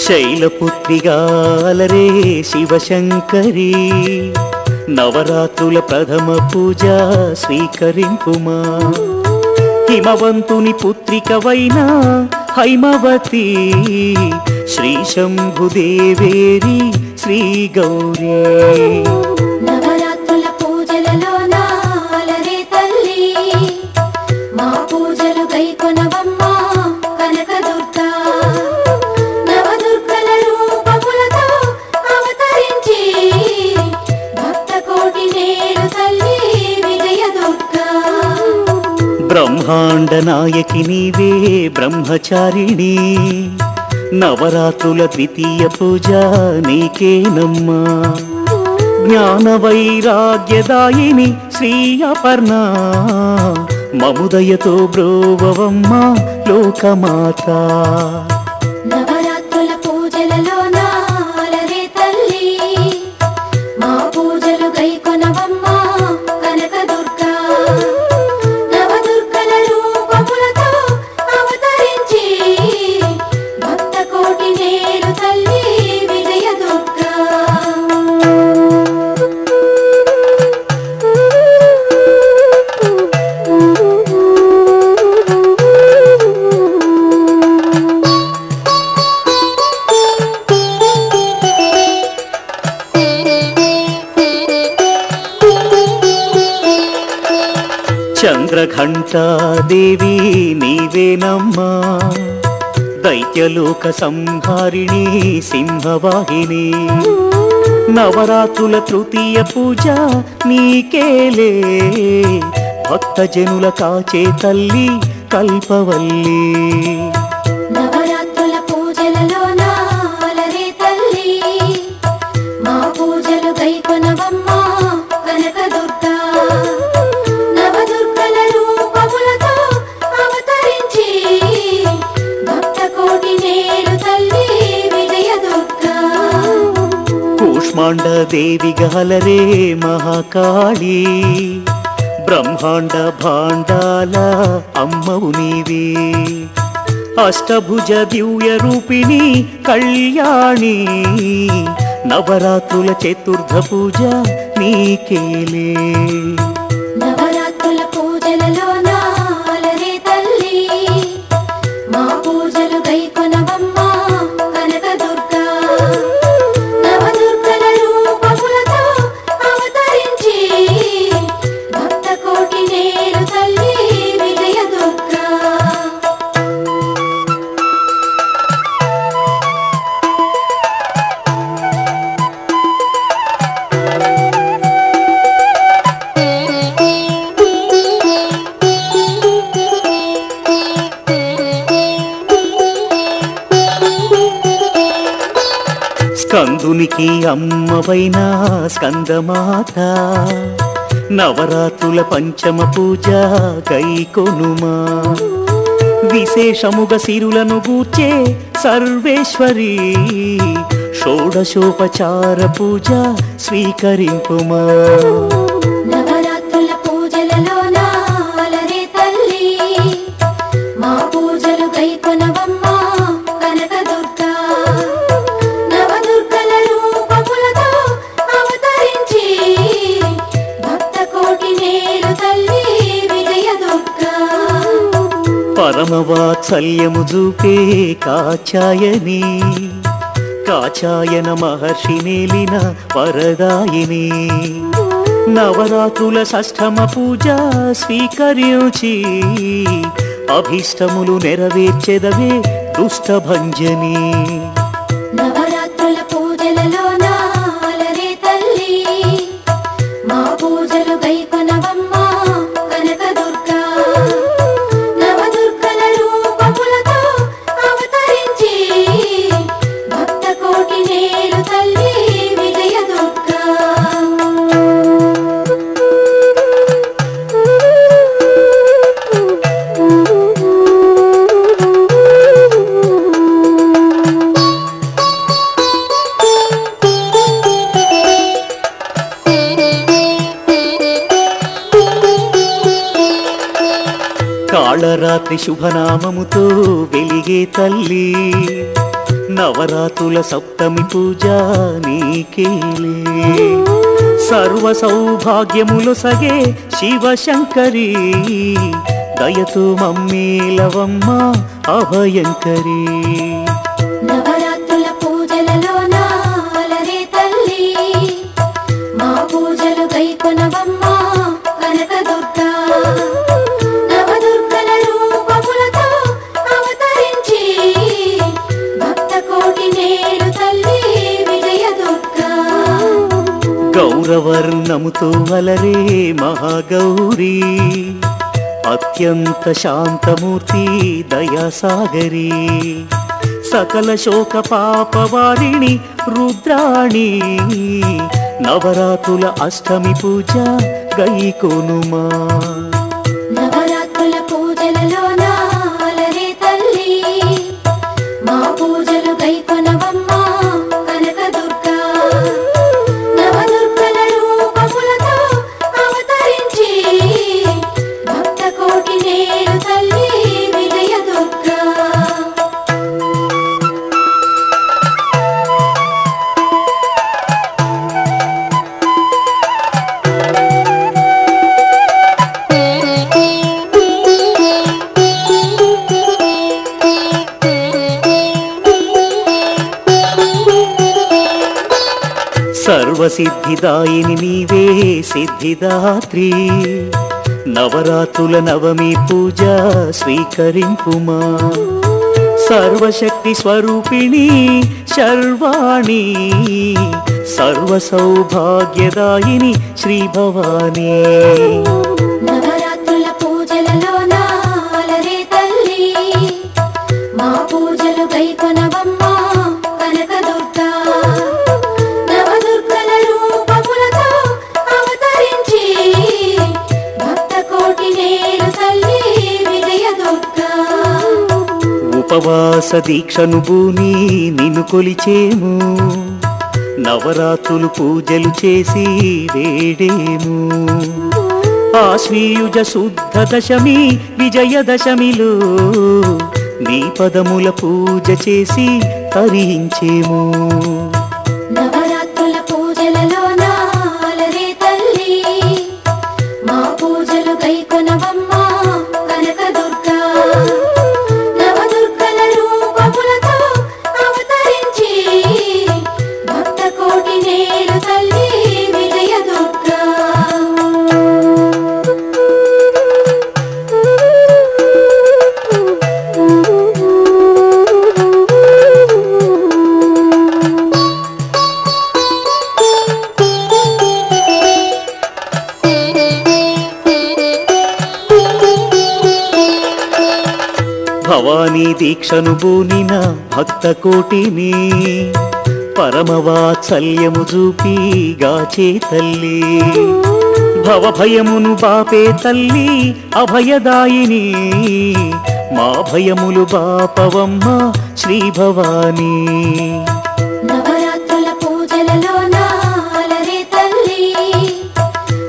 శైలపుత్రిగా అలరే శివశంకరి నవరాత్రుల ప్రథమ పూజ స్వీకరింపుమా హిమవంతుని పుత్రికవైన హైమవతి శ్రీ శంభుదేవేరి శ్రీ గౌరీ నవరాత్రుల పూజలలో నాలరే తల్లి మా పూజలు గైకొనవమ్మా కనకదుర్గా నవదుర్గల రూపములతో అవతరించి భక్త కోటి నేలు తల్లి విజయదుర్గా బ్రహ్మాండ నాయకి నీవే బ్రహ్మచారిణి నవరాత్రుల ద్వితీయ పూజ నీకేనమ్మా జ్ఞాన వైరాగ్యదాయిని శ్రీ అపర్ణ మముదయతో బ్రోవవమ్మా లోకమాత నవరాత్రుల పూజలలో నాలరే తల్లి మా పూజలు గైకొనవమ్మా కనకదుర్గా నవదుర్గల రూపములతో అవతరించి భక్త కోటి నేలు తల్లి విజయదుర్గా చంద్రఘంటా దేవి నీవేనమ్మా దైత్యలోక సంహారిణి సింహవాహిని నవరాత్రుల తృతీయ పూజ నీకేలే భక్తజనుల కాచే తల్లి కల్పవల్లి నవరాత్రుల పూజలలో నాలరే తల్లి మా పూజలు గైకొనవమ్మా కనకదుర్గా నవదుర్గల రూపములతో అవతరించి భక్త కోటి నేలు తల్లి విజయదుర్గా కూష్మాండ దేవి గహలరే మహాకాళి బ్రహ్మాండ భాండాల అమ్మవు నీవే అష్టభుజ దివ్య రూపిణి కళ్యాణి నవరాత్రుల చతుర్థ పూజ నీకేలే నవరాత్రుల పూజలలో నాలరే తల్లి మా పూజలు గైకొనవమ్మా కనకదుర్గా నవదుర్గల రూపములతో అవతరించి భక్త కోటి నేలు తల్లి విజయదుర్గా స్కందునికి అమ్మవైన స్కందమాత నవరాత్రుల పంచమ పూజ గైకొనుమా విశేషముగ సిరులను గూర్చే సర్వేశ్వరి షోడశోపచార పూజ స్వీకరింపుమా నవరాత్రుల పూజలలో నాలరే తల్లి మా పూజలు గైకొనవమ్మా కనకదుర్గా నవదుర్గల రూపములతో అవతరించి భక్త కోటి నేలు తల్లి విజయదుర్గా పరమవాత్సల్యము చూపే కాచాయని కాచాయన మహర్షి నేలిన వరదాయిని నవరాత్రుల షష్ఠమ పూజ స్వీకరించి అభీష్టములు నెరవేర్చెదవే దుష్టభంజని నవరాత్రుల పూజలలో నాలరే తల్లి మా పూజలు గైకొనవమ్మా కనకదుర్గా నవదుర్గల రూపములతో అవతరించి భక్త కోటి నేలు తల్లి విజయదుర్గా కాళరాత్రి శుభనామముతో వెలిగే తల్లి నవరాత్రుల సప్తమి పూజ నీకేలే సర్వ సౌభాగ్యములు సగే శివశంకరి దయతో మమ్మేలవమ్మ అభయంకరి నవరాత్రుల పూజలలోన అలరే తల్లి మా పూజలు గైకొనవమ్మ కనకదుర్గా నవదుర్గల రూపములతో అవతరించి భక్త కోటి నేలు తల్లి విజయదుర్గా గౌరవర్ణముతో అలరే మహాగౌరీ అత్యంత శాంతమూర్తి దయాసాగరి సకల శోక పాపవారిణి రుద్రాణి నవరాత్రుల అష్టమి పూజ గైకొనుమా నవరాత్రుల పూజలలోన అలరే తల్లి మా పూజలు గైకొనవమ్మ కనకదుర్గా నవదుర్గల రూపములతో అవతరించి భక్త కోటి నేలు తల్లి విజయదుర్గా సర్వసిద్ధిదాయిని నీవే సిద్ధిదాత్రి నవరాత్రుల నవమి పూజ స్వీకరింపుమా సర్వశక్తి స్వరూపిణి శర్వాణి సర్వ సౌభాగ్యదాయిని శ్రీ భవానీ నవరాత్రుల పూజలలోన అలరే తల్లి మా పూజలు గైకొనవమ్మ కనకదుర్గా నవదుర్గల రూపములతో అవతరించి భక్త కోటి నేలు తల్లి విజయదుర్గా ఉపవాస దీక్షను భూని నిన్ను కొలిచేము నవరాత్రులు పూజలు చేసి వేడేము ఆశ్వీయుజ శుద్ధ దశమి విజయదశమిలో నీ పదముల పూజ చేసి తరించేము నవరాత్రుల పూజలలోన అలరే తల్లి మా పూజలు గైకొనవమ్మ కనకదుర్గా నవదుర్గల రూపములతో అవతరించి భక్త కోటి నేలు తల్లి విజయదుర్గా భవానీ దీక్షను బూనిన భక్త కోటిని పరమవాత్సల్యము చూపి గాచే తల్లి భవభయమును బాపే తల్లి అభయదాయిని మా భయములు బాపవమ్మ శ్రీ భవానీ నవరాత్రుల పూజలలోన అలరే తల్లి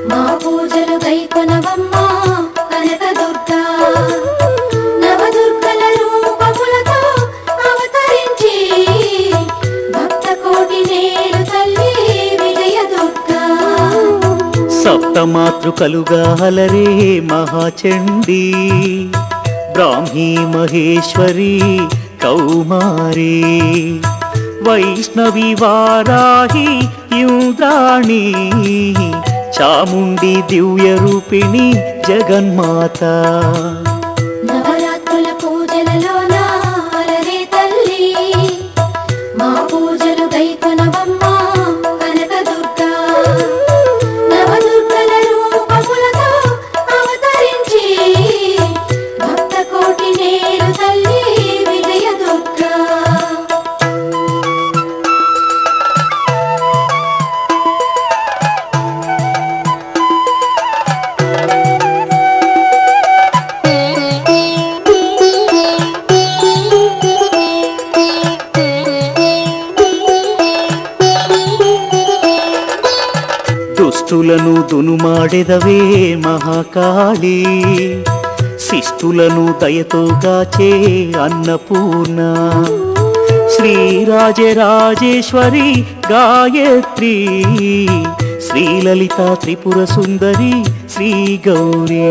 మా పూజలు గైకొనవమ్మ కనకదుర్గా నవదుర్గల రూపములతో అవతరించి భక్త కోటి నేలు తల్లి విజయదుర్గా సప్తమాతృకలుగా అలరే మహాచండీ బ్రాహ్మీ మహేశ్వరి కౌమారీ వైష్ణవి వారాహి ఇంద్రాణి చాముండి దివ్య రూపిణి జగన్మాత నవరాత్రుల పూజలలోన అలరే తల్లి మా పూజలు గైకొనవమ్మ కనకదుర్గా నవదుర్గల రూపములతో అవతరించి భక్త కోటి నేలు తల్లి విజయదుర్గా దుష్టులను దునుమాడెదవే మహాకాళి శిష్టులను దయతో గాచే అన్నపూర్ణ శ్రీరాజరాజేశ్వరి గాయత్రి శ్రీలలిత త్రిపుర సుందరి శ్రీ గౌరీ.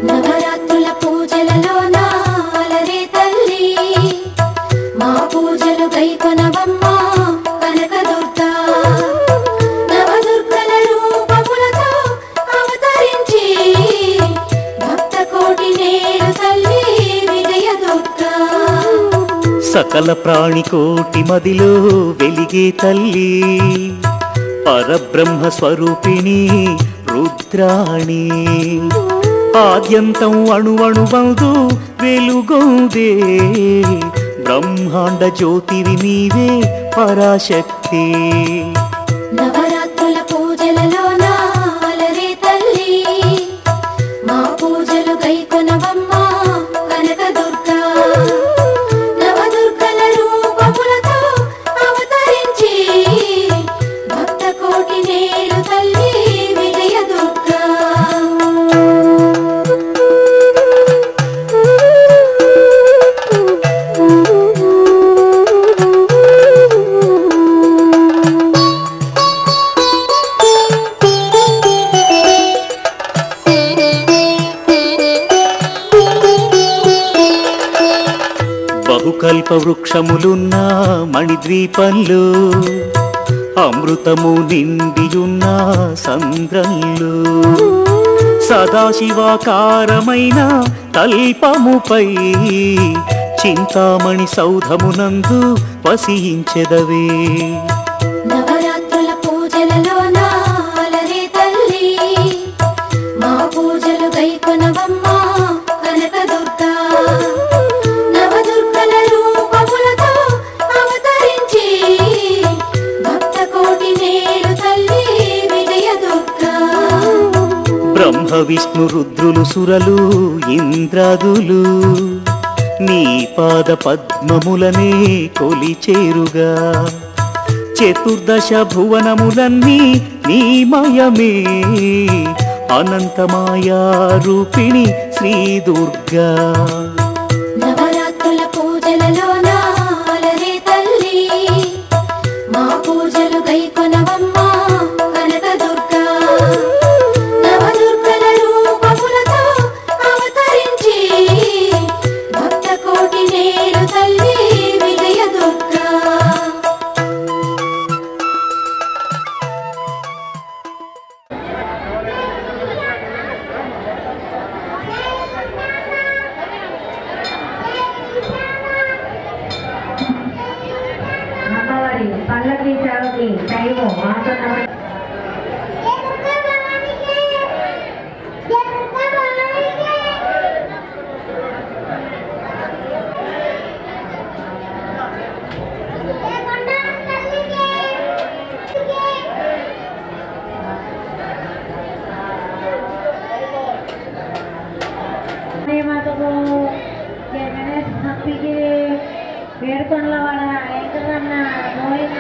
నవరాత్రుల పూజలలోన అలరే తల్లి మా పూజలు గైకొనవమ్మ కనకదుర్గా. నవదుర్గల రూపములతో అవతరించి భక్త కోటి నేడు తల్లి విజయదుర్గా. సకల ప్రాణికోటి మదిలో వెలిగే తల్లి పరబ్రహ్మ స్వరూపిణి రుద్రాణి. ఆద్యంతం అణువణువందు వెలుగొందే బ్రహ్మాండ జ్యోతివి నీవే పరాశక్తి. నవరాత్రుల పూజలలోన అలరే తల్లి మా పూజలు గైకొనవమ్మ కనకదుర్గా. నవదుర్గల రూపములతో అవతరించి భక్త కోటి నేడు తల్లి విజయదుర్గా. బహుకల్ప వృక్షములున్న మణిద్వీపంలో అమృతము నిండియున్న సంద్రంలో సదాశివాకారమైన తల్పముపై చింతామణి సౌధమునందు వసించెదవే. నవరాత్రుల పూజలలోన అలరే తల్లి మా పూజలు గైకొనవమ్మ కనకదుర్గా. నవదుర్గల రూపములతో అవతరించి భక్త కోటి నేడు తల్లి విజయదుర్గా. బ్రహ్మ విష్ణు రుద్రులు సురలు ఇంద్రాదులు నీ పాద పద్మములనే కొలిచేరుగా. చతుర్దశ భువనములన్నీ నీమయమే అనంతమాయా రూపిణి శ్రీ దుర్గా. నవరాత్రుల పూజలలోన అలరే తల్లి మా పూజలు గైకొనవమ్మ కనకదుర్గా. నవదుర్గల రూపములతో అవతరించి భక్త కోటి నేడు తల్లి విజయదుర్గా. అమ్మవారి పల్లకి సేవకి టైము ఆసన్నమై వేడుకొండల వాడ వెంకటరమణ గోవింద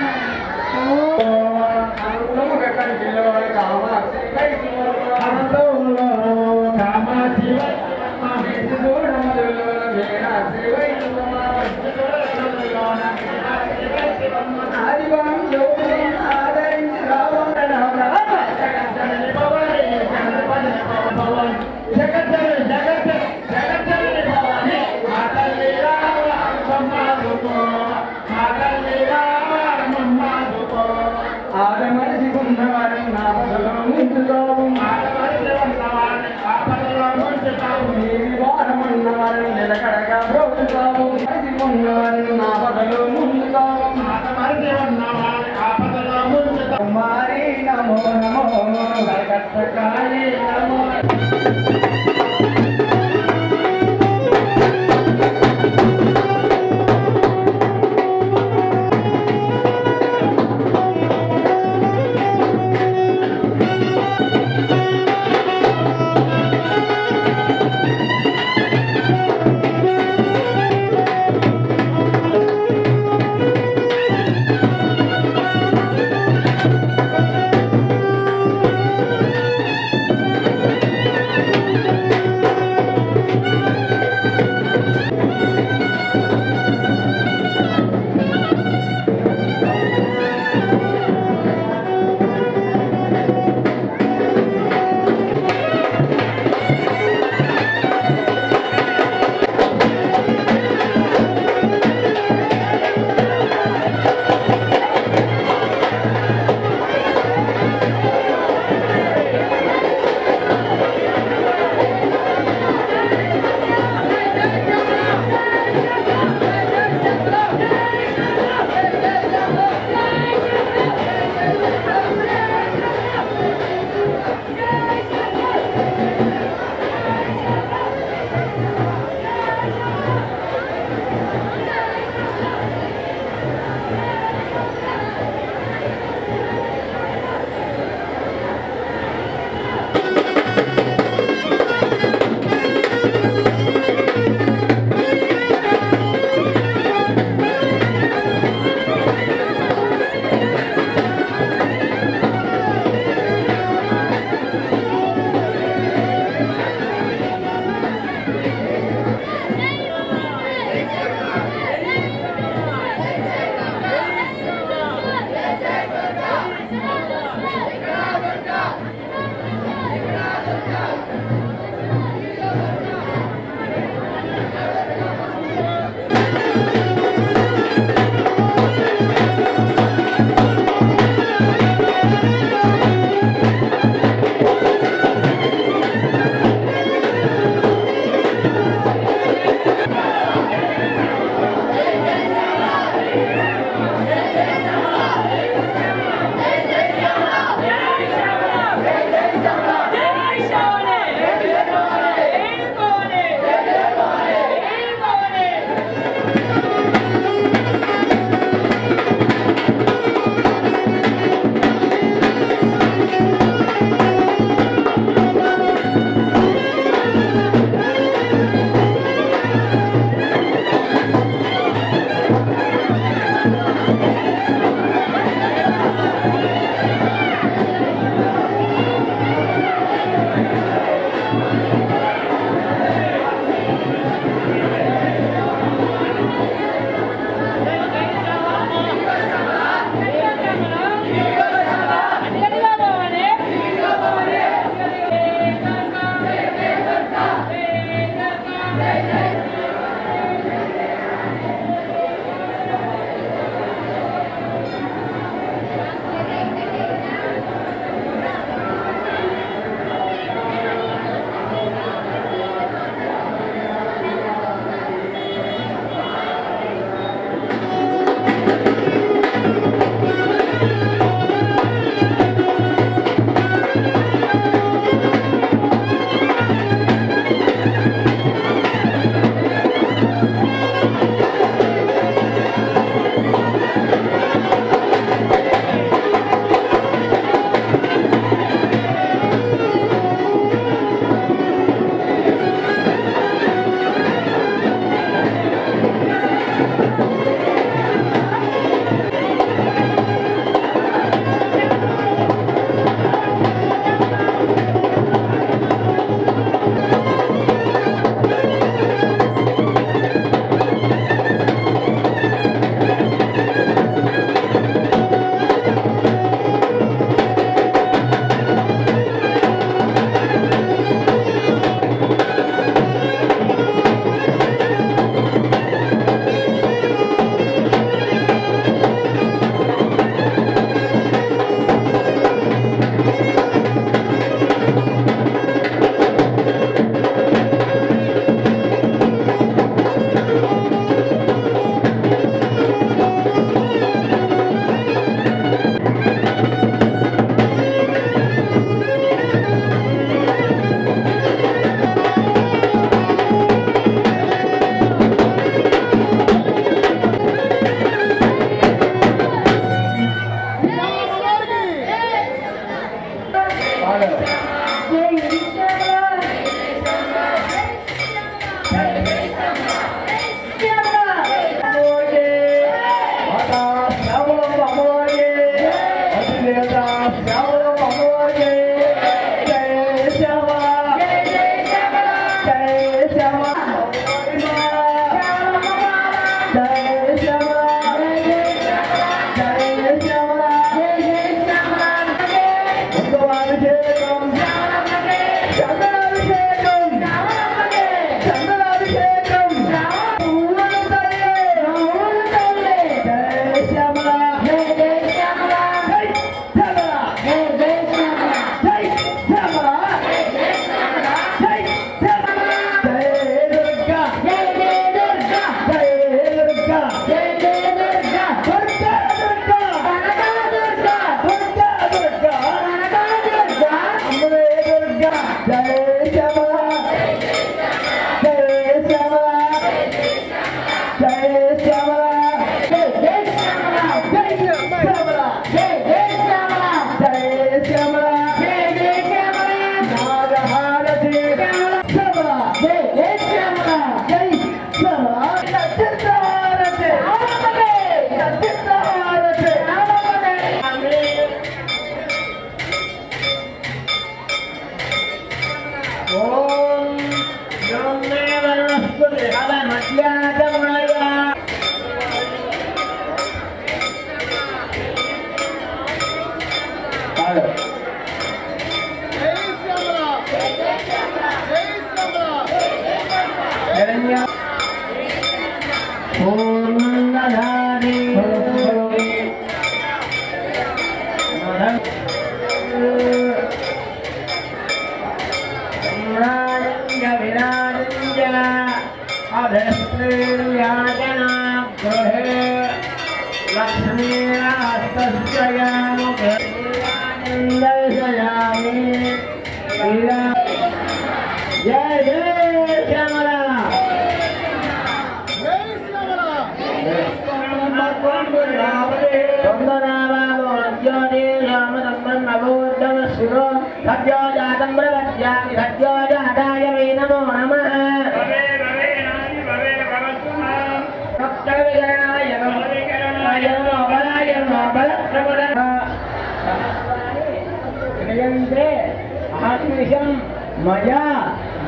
मया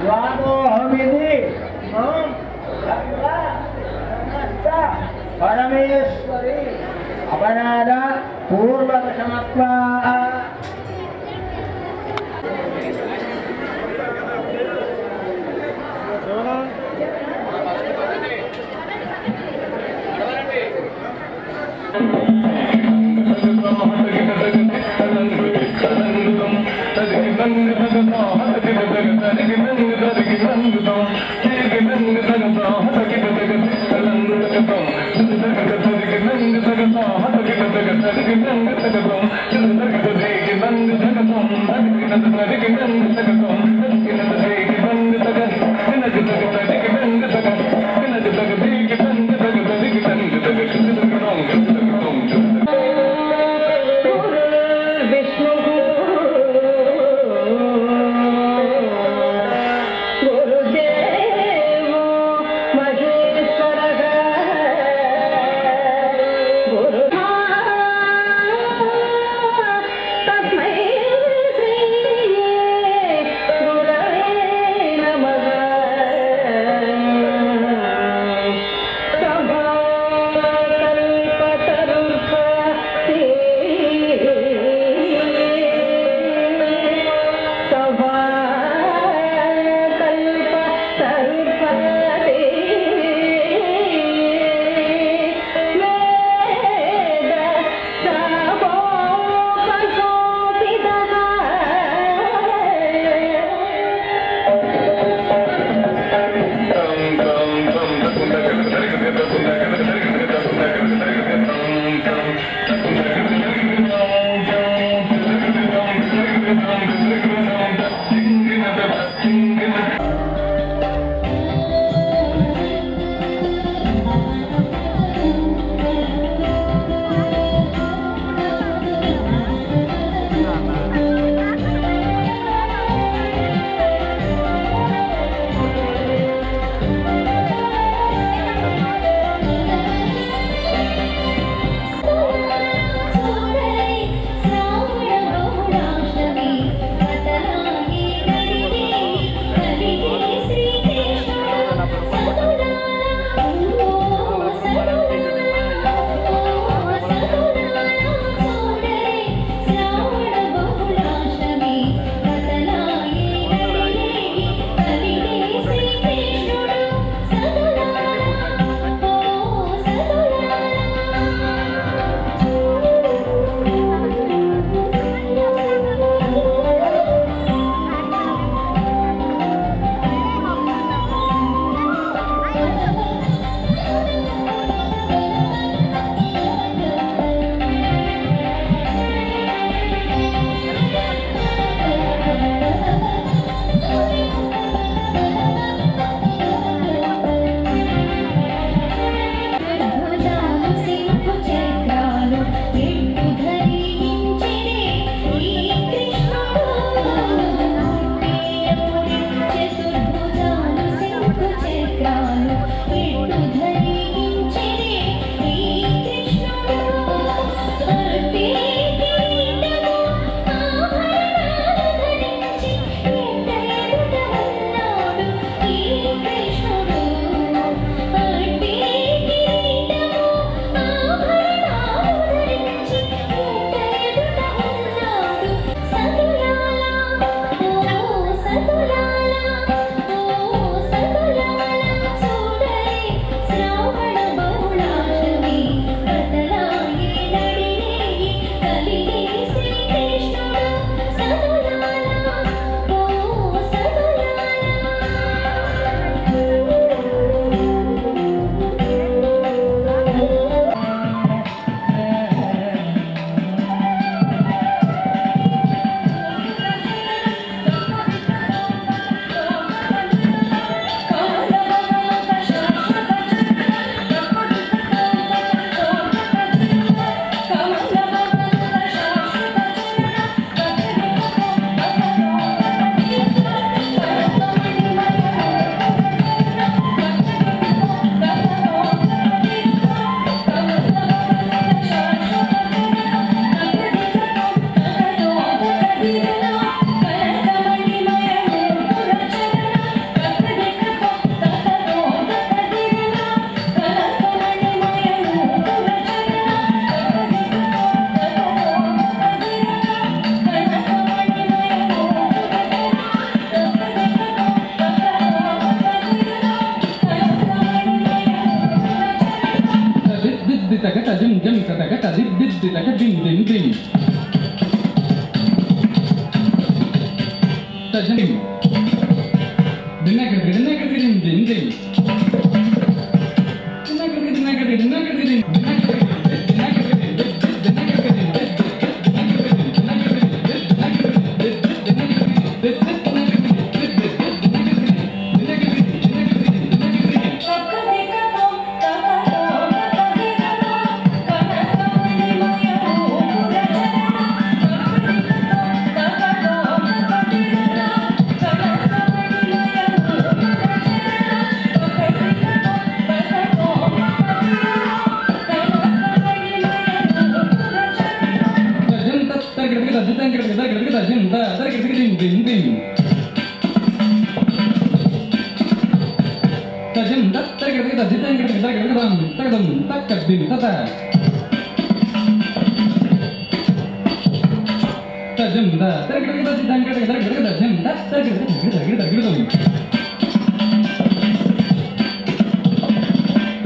द्वादोहमिति परमेश्वरी अपराध पूर्वक्षमत्वा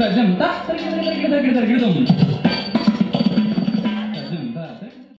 Tajam tak,